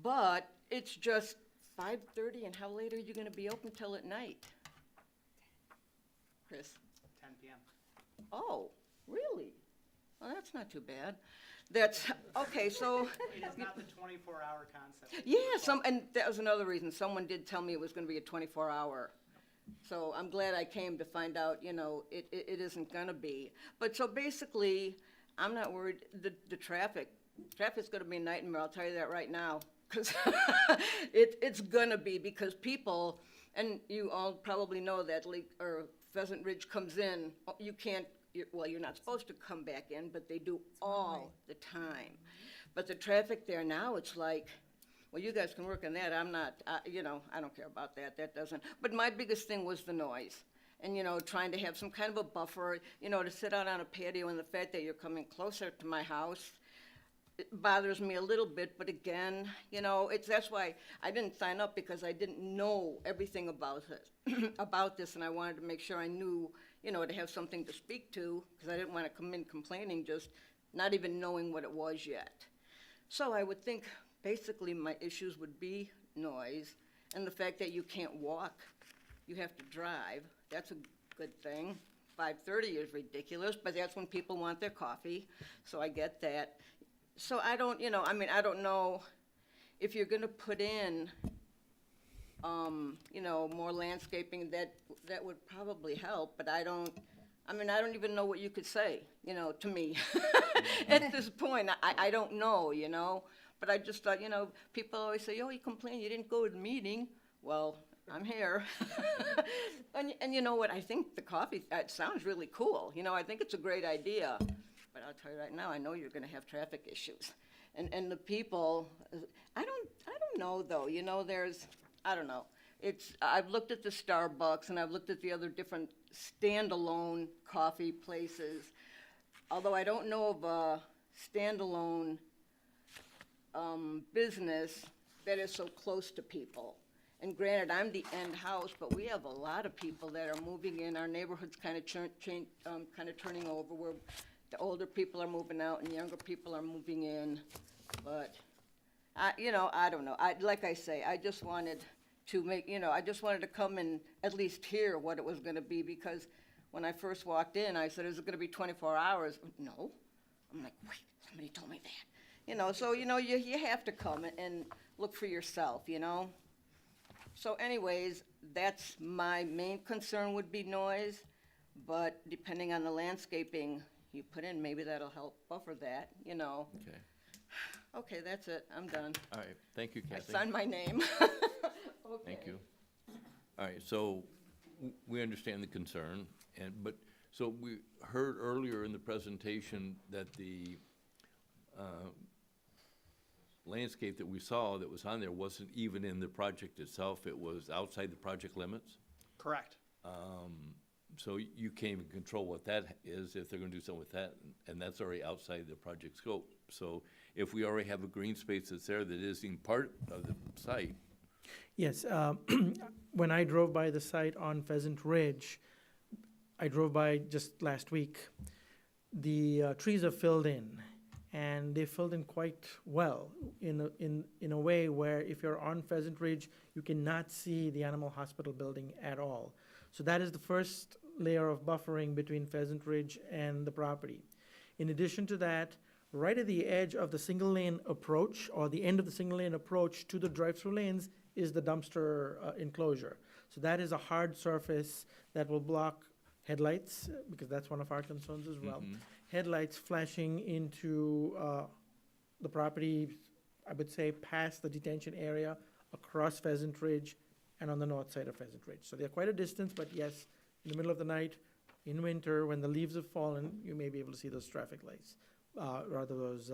But it's just 5:30, and how late are you gonna be open till at night? Chris? 10 p.m. Oh, really? Well, that's not too bad. That's, okay, so, It is not the 24-hour concept. yeah, and that was another reason. Someone did tell me it was gonna be a 24-hour. So I'm glad I came to find out, you know, it isn't gonna be. But so basically, I'm not worried, the traffic's gonna be a nightmare, I'll tell you that right now. Cause it's gonna be, because people, and you all probably know that Pheasant Ridge comes in, you can't, you're not supposed to come back in, but they do all the time. But the traffic there now, it's like, well, you guys can work on that, I'm not, you know, I don't care about that, that doesn't. But my biggest thing was the noise. And, you know, trying to have some kind of a buffer, you know, to sit out on a patio, and the fact that you're coming closer to my house, it bothers me a little bit, but again, you know, that's why I didn't sign up, because I didn't know everything about it, about this, and I wanted to make sure I knew, you know, to have something to speak to, because I didn't want to come in complaining, just not even knowing what it was yet. So I would think, basically, my issues would be noise, and the fact that you can't walk, you have to drive. That's a good thing. 5:30 is ridiculous, but that's when people want their coffee, so I get that. So I don't, you know, I mean, I don't know if you're gonna put in, you know, more landscaping, that would probably help, but I don't even know what you could say, you know, to me. At this point, I don't know, you know, but I just thought, you know, people always say, oh, you complain, you didn't go to the meeting. Well, I'm here. And you know what, I think the coffee, it sounds really cool, you know, I think it's a great idea. But I'll tell you right now, I know you're gonna have traffic issues. And the people, I don't know though, you know, I don't know. I've looked at the Starbucks and I've looked at the other different standalone coffee places. Although I don't know of a standalone business that is so close to people. And granted, I'm the end house, but we have a lot of people that are moving in. Our neighborhood's kind of turning over, where the older people are moving out and younger people are moving in. But I don't know. Like I say, I just wanted to come and at least hear what it was going to be, because when I first walked in, I said, "Is it going to be 24 hours?" No. I'm like, wait, somebody told me that. So you have to come and look for yourself. So anyways, that's my main concern would be noise, but depending on the landscaping you put in, maybe that'll help buffer that. Okay. Okay, that's it. I'm done. All right, thank you, I Kathy. signed my name. Thank you. All right, so we understand the concern, but we heard earlier in the presentation that the landscape that we saw that was on there wasn't even in the project itself, it was outside the project limits? Correct. So you can't even control what that is if they're gonna do something with that, and that's already outside the project scope. So if we already have a green space that's there that isn't part of the site, Yes, when I drove by the site on Pheasant Ridge, I drove by just last week, the trees are filled in, and they filled in quite well in a way where if you're on Pheasant Ridge, you cannot see the animal hospital building at all. So that is the first layer of buffering between Pheasant Ridge and the property. In addition to that, right at the edge of the single lane approach, or the end of the single lane approach to the drive-through lanes, is the dumpster enclosure. So that is a hard surface that will block headlights, because that's one of our concerns as well. Headlights flashing into the property, I would say past the detention area, across Pheasant Ridge, and on the north side of Pheasant Ridge. So they're quite a distance, but yes, in the middle of the night, in winter, when the leaves have fallen, you may be able to see those traffic lights, rather those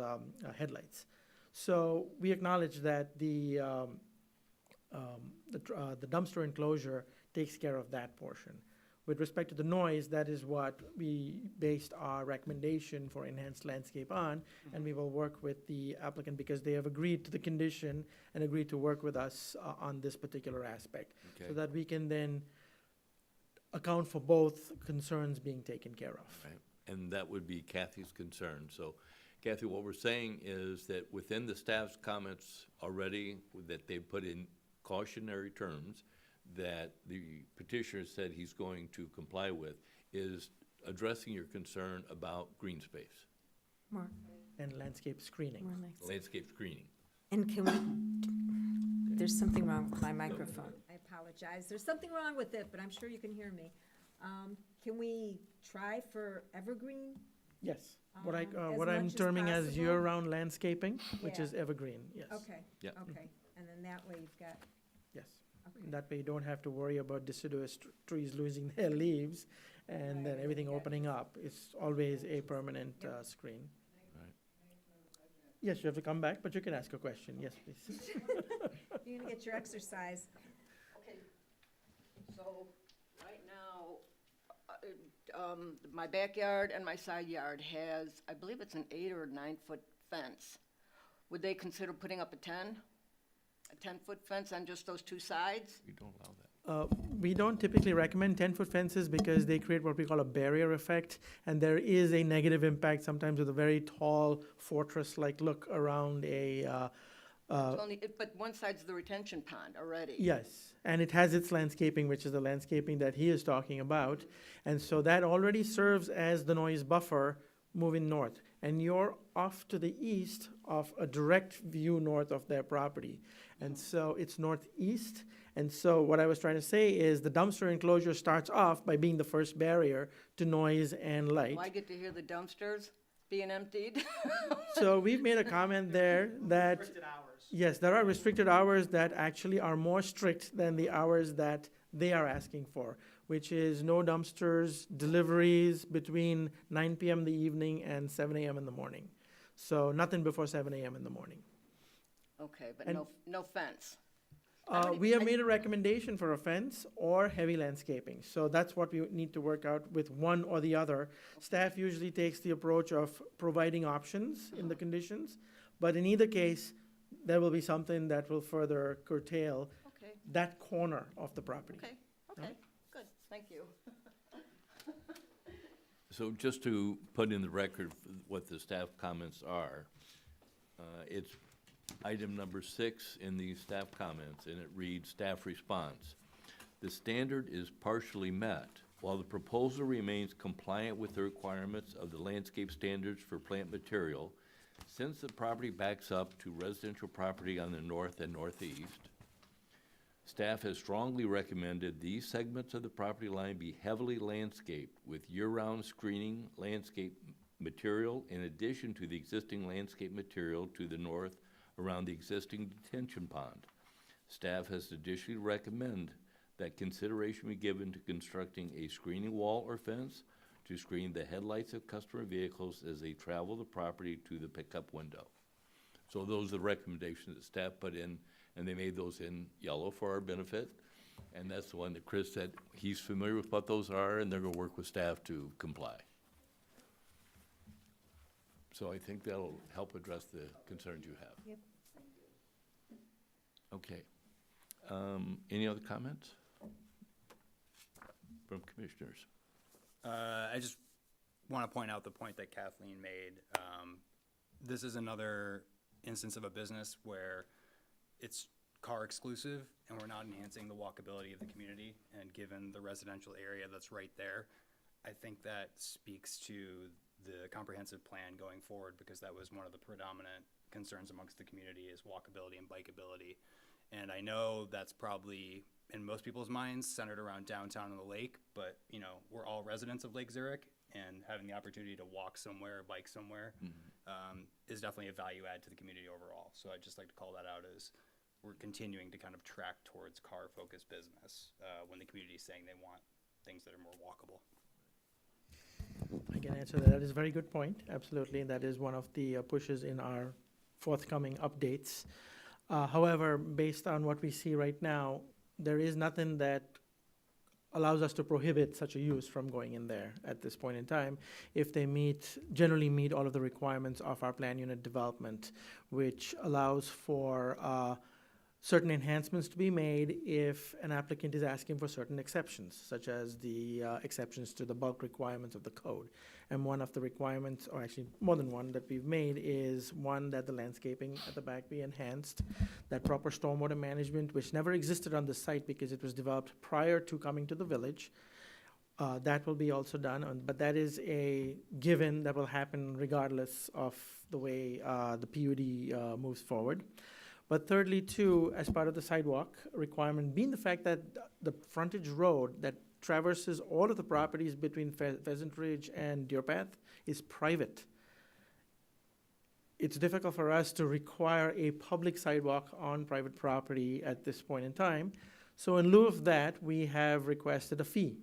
headlights. So we acknowledge that the dumpster enclosure takes care of that portion. With respect to the noise, that is what we based our recommendation for enhanced landscape on, and we will work with the applicant because they have agreed to the condition and agreed to work with us on this particular aspect, so okay? that we can then account for both concerns being taken care of. Right. And that would be Kathy's concern. So Kathy, what we're saying is that within the staff's comments already, that they put in cautionary terms that the petitioner said he's going to comply with, is addressing your concern about green space, More, And landscape screening. more like. landscape screening. And can we, there's something wrong with my microphone. I apologize. There's something wrong with it, but I'm sure you can hear me. Can we try for evergreen? Yes, As what much I'm as terming as possible? year-round landscaping, which Yeah. is evergreen, yes. Okay, Yeah. okay. And then that way you've got, Yes. okay. That way you don't have to worry about deciduous trees losing their leaves and then Right, everything yeah. opening up. It's always a permanent screen. Right. Yes, you have to come back, but you can ask a question. Yes, please. You're gonna get your exercise. Okay, so right now, my backyard and my side yard has, I believe it's an 8 or 9 foot fence. Would they consider putting up a 10-foot fence on just those two sides? We don't allow that. We don't typically recommend 10-foot fences because they create what we call a barrier effect, and there is a negative impact sometimes with a very tall fortress-like look around a It's only, but one side's the retention pond already. Yes, and it has its landscaping, which is the landscaping that he is talking about. And so that already serves as the noise buffer moving north. And you're off to the east of a direct view north of their property. And so it's northeast. And so what I was trying to say is the dumpster enclosure starts off by being the first barrier to noise and light. Well, I get to hear the dumpsters being emptied. So we've made a comment there that Restricted hours. yes, there are restricted hours that actually are more strict than the hours that they are asking for, which is no dumpsters, deliveries between 9 p.m. in the evening and 7 a.m. in the morning. So nothing before 7 a.m. in the morning. Okay, but And- no fence. We have made a recommendation for a fence or heavy landscaping, so that's what we need to work out with one or the other. Staff usually takes the approach of providing options in the conditions, but in either case, there will be something that will further curtail Okay, that corner of the property. okay, good, thank you. So just to put in the record what the staff comments are, it's item number 6 in the staff comments, and it reads, staff response. The standard is partially met. While the proposal remains compliant with the requirements of the landscape standards for plant material, since the property backs up to residential property on the north and northeast, staff has strongly recommended these segments of the property line be heavily landscaped with year-round screening landscape material in addition to the existing landscape material to the north around the existing detention pond. Staff has additionally recommended that consideration be given to constructing a screening wall or fence to screen the headlights of customer vehicles as they travel the property to the pickup window. So those are the recommendations that staff put in, and they made those in yellow for our benefit. And that's the one that Chris said he's familiar with what those are, and they're gonna work with staff to comply. So I think that'll help address the concerns you have. Yep. Okay. Any other comments from commissioners? I just want to point out the point that Kathleen made. This is another instance of a business where it's car exclusive and we're not enhancing the walkability of the community. And given the residential area that's right there, I think that speaks to the comprehensive plan going forward, because that was one of the predominant concerns amongst the community is walkability and bikeability. And I know that's probably in most people's minds centered around downtown and the lake, but you know, we're all residents of Lake Zurich, and having the opportunity to walk somewhere, bike somewhere, is definitely a value add to the community overall. So I'd just like to call that out as we're continuing to kind of track towards car-focused business when the community is saying they want things that are more walkable. I can answer that. That is a very good point, absolutely, and that is one of the pushes in our forthcoming updates. However, based on what we see right now, there is nothing that allows us to prohibit such a use from going in there at this point in time if they generally meet all of the requirements of our plan unit development, which allows for certain enhancements to be made if an applicant is asking for certain exceptions, such as the exceptions to the bulk requirements of the code. And one of the requirements, or actually more than one that we've made, is one that the landscaping at the back be enhanced, that proper stormwater management, which never existed on the site because it was developed prior to coming to the village, that will be also done, but that is a given that will happen regardless of the way the PUD moves forward. But thirdly, too, as part of the sidewalk requirement, being the fact that the frontage road that traverses all of the properties between Pheasant Ridge and Deer Path is private. It's difficult for us to require a public sidewalk on private property at this point in time. So in lieu of that, we have requested a fee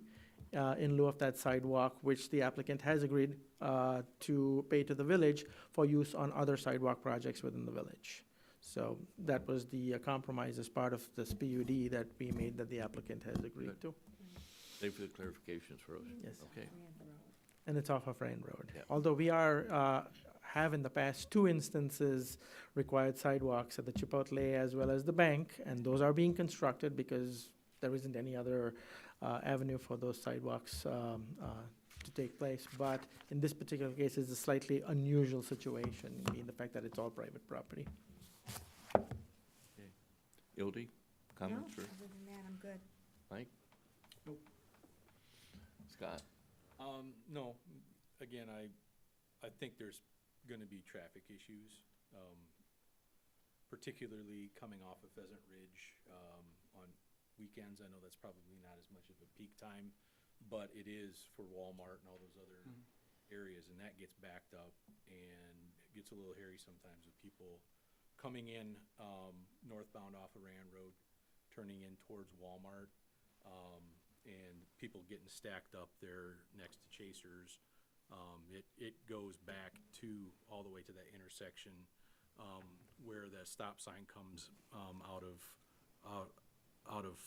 in lieu of that sidewalk, which the applicant has agreed to pay to the village for use on other sidewalk projects within the village. So that was the compromise as part of this PUD that we made that the applicant has agreed Good. to. Thank you for the clarifications, Rose. Yes. Okay. And it's off of Rand Road. Yeah. Although we have in the past 2 instances required sidewalks at the Chipotle as well as the bank, and those are being constructed because there isn't any other avenue for those sidewalks to take place. But in this particular case, it's a slightly unusual situation, being the fact that it's all private property. Ildy, comments No, for other than that, I'm good. Mike? Nope. Scott? No, again, I think there's gonna be traffic issues, particularly coming off of Pheasant Ridge, on weekends. I know that's probably not as much of a peak time, but it is for Walmart and all those other areas, and that gets backed up, and it gets a little hairy sometimes with people coming in, northbound off of Rand Road, turning in towards Walmart, and people getting stacked up there next to Chasers. It goes back to, all the way to that intersection, where the stop sign comes, out of out of,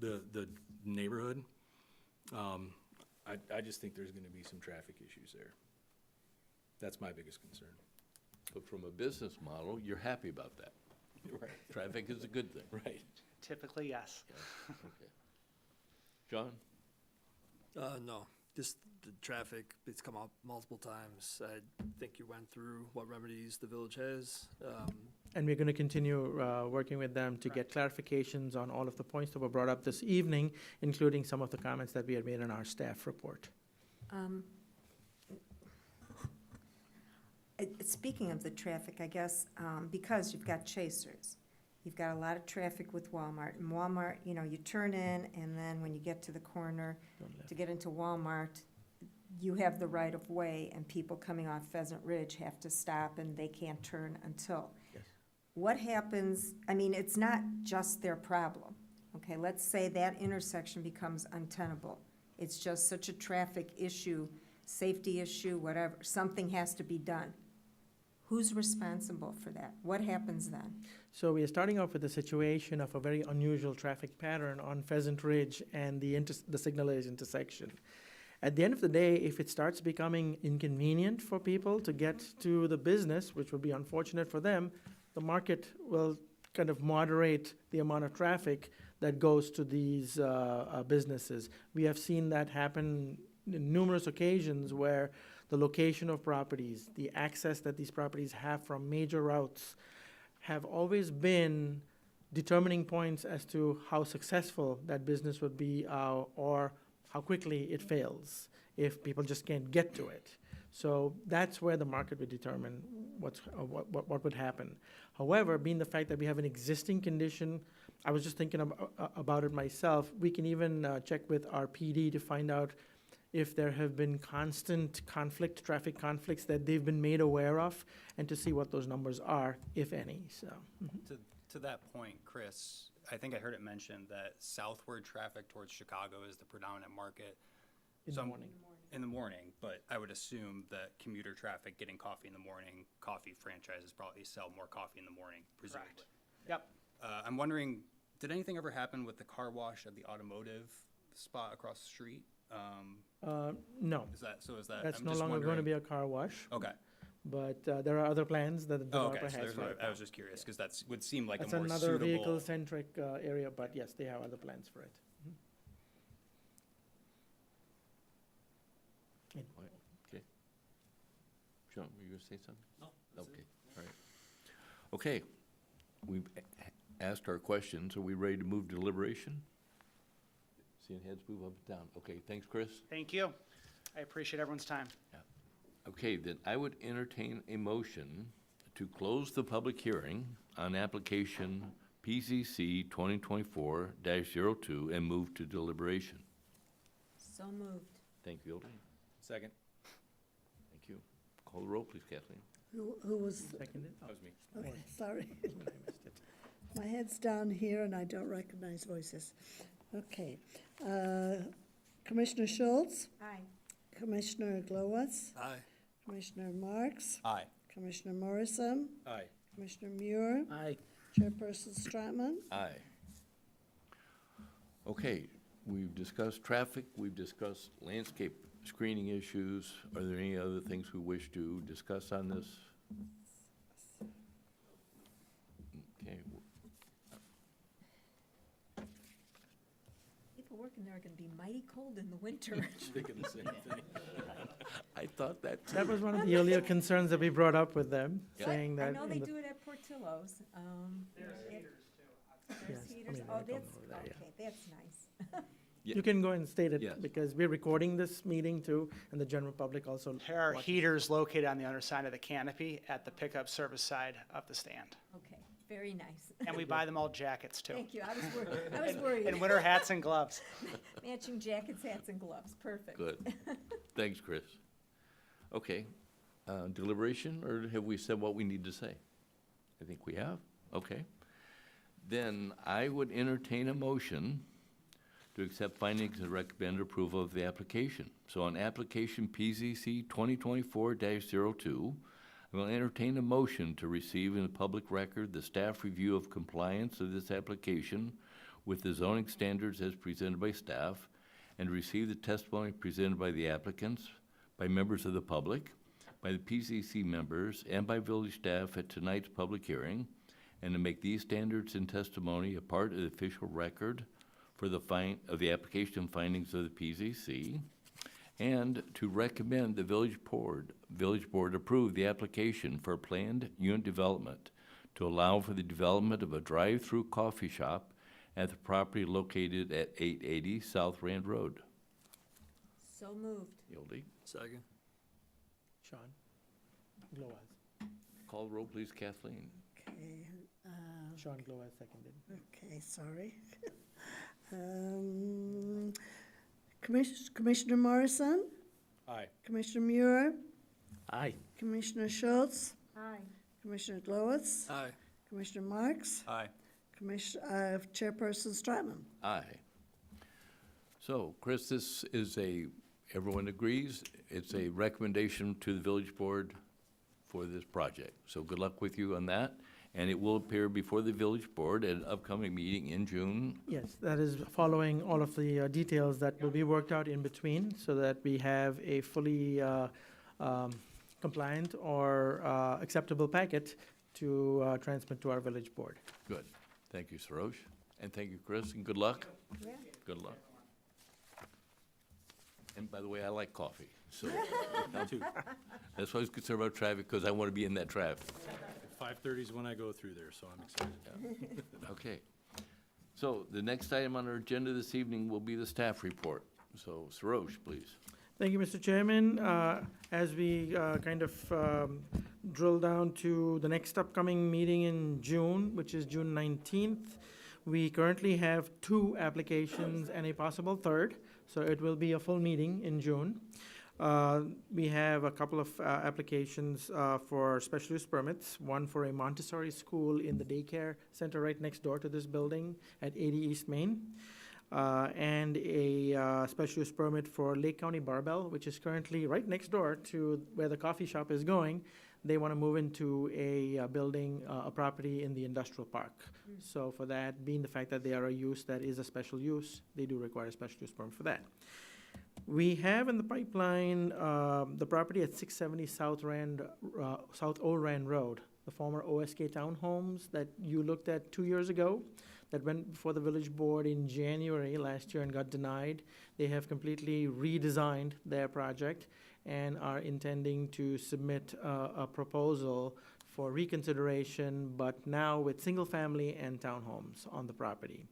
the neighborhood. I just think there's gonna be some traffic issues there. That's my biggest concern. But from a business model, you're happy about that. Right. Traffic is a good thing. Right. Typically, yes. Okay. John? No, just the traffic, it's come up multiple times. I think you went through what remedies the village has. And we're going to continue working with them to get clarifications on all of the points that were brought up this evening, including some of the comments that we had made in our staff report. Speaking of the traffic, I guess, because you've got chasers, you've got a lot of traffic with Walmart. And Walmart, you know, you turn in, and then when you get to the corner to get into Walmart, you have the right of way, and people coming off Pheasant Ridge have to stop, and they can't turn until. Yes. What happens, I mean, it's not just their problem. Okay, let's say that intersection becomes untenable. It's just such a traffic issue, safety issue, whatever. Something has to be done. Who's responsible for that? What happens then? So we are starting off with a situation of a very unusual traffic pattern on Pheasant Ridge and the Signal Edge intersection. At the end of the day, if it starts becoming inconvenient for people to get to the business, which would be unfortunate for them, the market will kind of moderate the amount of traffic that goes to these businesses. We have seen that happen in numerous occasions where the location of properties, the access that these properties have from major routes have always been determining points as to how successful that business would be or how quickly it fails if people just can't get to it. So that's where the market would determine what would happen. However, being the fact that we have an existing condition, I was just thinking about it myself, we can even check with our PD to find out if there have been constant traffic conflicts that they've been made aware of, and to see what those numbers are, if any, so. To that point, Chris, I think I heard it mentioned that southward traffic towards Chicago is the predominant market. In the morning. In the morning, but I would assume that commuter traffic getting coffee in the morning, coffee franchises probably sell more coffee in the morning, presumably. Yep. I'm wondering, did anything ever happen with the car wash at the automotive spot across the street? No, Is that? that's I'm no just longer going to wondering- be a car wash, Okay. but there are other plans that the Oh, developer okay, so has there's for no, it. I was just curious, because that's, would seem like a That's more another suitable. vehicle-centric area, but yes, they have other plans for it. Okay. John, were you gonna say something? No. Okay, all right. Okay, we've asked our questions. Are we ready to move to deliberation? Seeing heads move up and down. Okay, thanks, Chris. Thank you. I appreciate everyone's time. Okay, then I would entertain a motion to close the public hearing on application PZC 2024-02 and move to deliberation. So moved. Thank you, Hilda. Second. Thank you. Call the roll, please, Kathleen. Who was, Seconded? That was me. okay, sorry. I missed it. My head's down here and I don't recognize voices. Okay. Commissioner Schultz, Aye. Commissioner Glowacz, Aye. Commissioner Marks, Aye. Commissioner Morrison, Aye. Commissioner Muir, Aye. Chairperson Stratman. Aye. Okay, we've discussed traffic, we've discussed landscape screening issues. Are there any other things we wish to discuss on this? Okay, People working there are gonna be mighty cold in the winter. Thinking the same thing. I thought that too. That was one of the earlier concerns that we brought up with them, Yeah. saying I that. know in they the- do it at Portillo's. There's heaters too. There's Yes, I heaters, mean, oh, I don't that's, know there, yeah. okay, that's nice. Yeah. You can go and state Yes. it, because we're recording this meeting too, and the general public also. There are watches. heaters located on the other side of the canopy at the pickup service side of the stand. Okay, very nice. And we buy them all jackets too. Thank you, I was worried, I was worried. And winter hats and gloves. Matching jackets, hats, and gloves, perfect. Good. Thanks, Chris. Okay, deliberation, or have we said what we need to say? I think we have, okay. Then I would entertain a motion to accept findings and recommend approval of the application. So on application PZC 2024-02, I will entertain a motion to receive in the public record the staff review of compliance of this application with the zoning standards as presented by staff, and receive the testimony presented by the applicants, by members of the public, by the PCC members, and by village staff at tonight's public hearing, and to make these standards and testimony a part of the official record for the application findings of the PCC, and to recommend the village board approve the application for planned unit development to allow for the development of a drive-through coffee shop at the property located at 880 South Rand Road. So moved. Yodel. Second. Sean? Glowaz. Call the roll, please, Kathleen. Okay, Sean Glowaz seconded. okay, sorry. Commissioner Morrison, Aye. Commissioner Muir, Aye. Commissioner Schultz, Aye. Commissioner Glowitz, Aye. Commissioner Marks, Aye. Chairperson Stratman. Aye. So, Chris, this is everyone agrees, it's a recommendation to the village board for this project. So good luck with you on that, and it will appear before the village board at an upcoming meeting in June. Yes, that is following all of the details that will be worked out in between, so that we have a fully compliant or acceptable packet to transmit to our village board. Good. Thank you, Sarosh. And thank you, Chris, and good luck. Yeah. Good luck. And by the way, I like coffee, so that's why I was concerned about traffic, because I want to be in that traffic. 5:30 is when I go through there, so I'm excited. Okay. So the next item on our agenda this evening will be the staff report. So Sarosh, please. Thank you, Mr. Chairman. As we drill down to the next upcoming meeting in June, which is June 19th, we currently have 2 applications and a possible third, so it will be a full meeting in June. We have a couple of applications for special use permits, one for a Montessori school in the daycare center right next door to this building at 80 East Main, and a special use permit for Lake County Barbell, which is currently right next door to where the coffee shop is going. They want to move into a building, a property in the industrial park. So for that, being the fact that they are a use that is a special use, they do require a special use permit for that. We have in the pipeline the property at 670 South Old Rand Road, the former OSK townhomes that you looked at 2 years ago, that went before the village board in January last year and got denied. They have completely redesigned their project and are intending to submit a proposal for reconsideration, but now with single-family and townhomes on the property.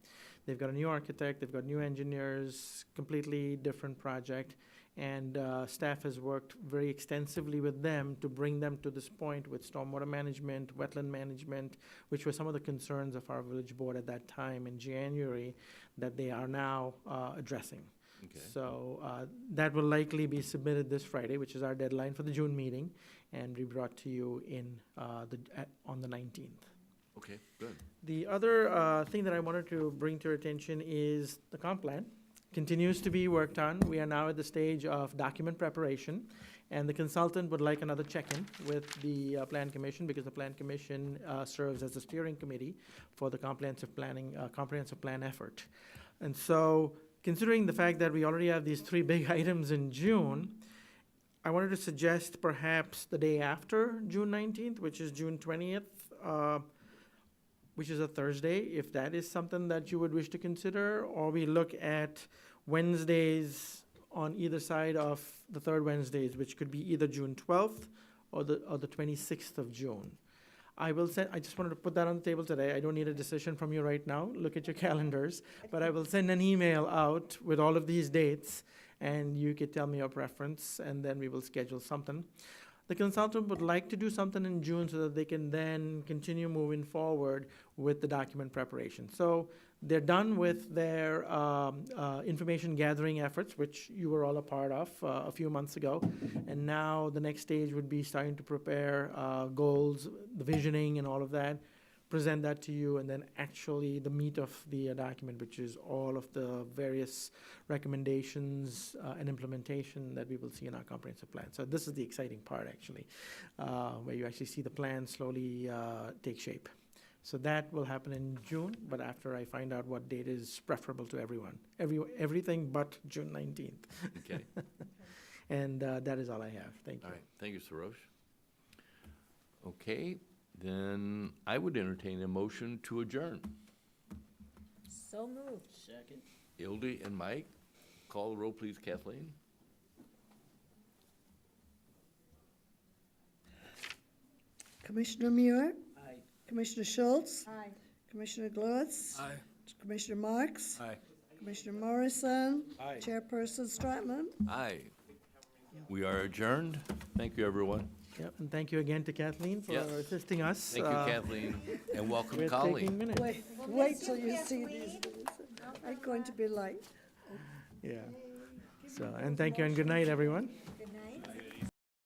They've got a new architect, they've got new engineers, completely different project, and staff has worked very extensively with them to bring them to this point with stormwater management, wetland management, which were some of the concerns of our village board at that time in January that they are now addressing. Okay. So that will likely be submitted this Friday, which is our deadline for the June meeting, and be brought to you on the 19th. Okay, good. The other thing that I wanted to bring to your attention is the comp plan continues to be worked on. We are now at the stage of document preparation, and the consultant would like another check-in with the Plan Commission, because the Plan Commission serves as a steering committee for the comprehensive plan effort. And so, considering the fact that we already have these 3 big items in June, I wanted to suggest perhaps the day after June 19th, which is June 20th, which is a Thursday, if that is something that you would wish to consider, or we look at Wednesdays on either side of the third Wednesdays, which could be either June 12th or the 26th of June. I just wanted to put that on the table today. I don't need a decision from you right now. Look at your calendars. But I will send an email out with all of these dates, and you could tell me your preference, and then we will schedule something. The consultant would like to do something in June so that they can then continue moving forward with the document preparation. So they're done with their information gathering efforts, which you were all a part of a few months ago. And now the next stage would be starting to prepare goals, the visioning and all of that, present that to you, and then actually the meat of the document, which is all of the various recommendations and implementation that we will see in our comprehensive plan. So this is the exciting part, actually, where you actually see the plan slowly take shape. So that will happen in June, but after I find out what date is preferable to everyone. Everything but June 19th. Okay, And that is all I have. Thank you. all right, thank you, Sarosh. Okay, then I would entertain a motion to adjourn. So moved. Second. Ildy and Mike, call the roll, please, Kathleen. Commissioner Muir, Aye. Commissioner Schultz, Aye. Commissioner Glowitz, Aye. Commissioner Marks, Aye. Commissioner Morrison, Aye. Chairperson Stratman. Aye. We are adjourned. Thank you, everyone. Yep, and thank you again to Kathleen for Yes. assisting us. Thank you, Kathleen, and welcome, With Colleen. taking minutes. Wait till you see these minutes. I'm going to be late. Yeah. So, and thank you and good night, everyone.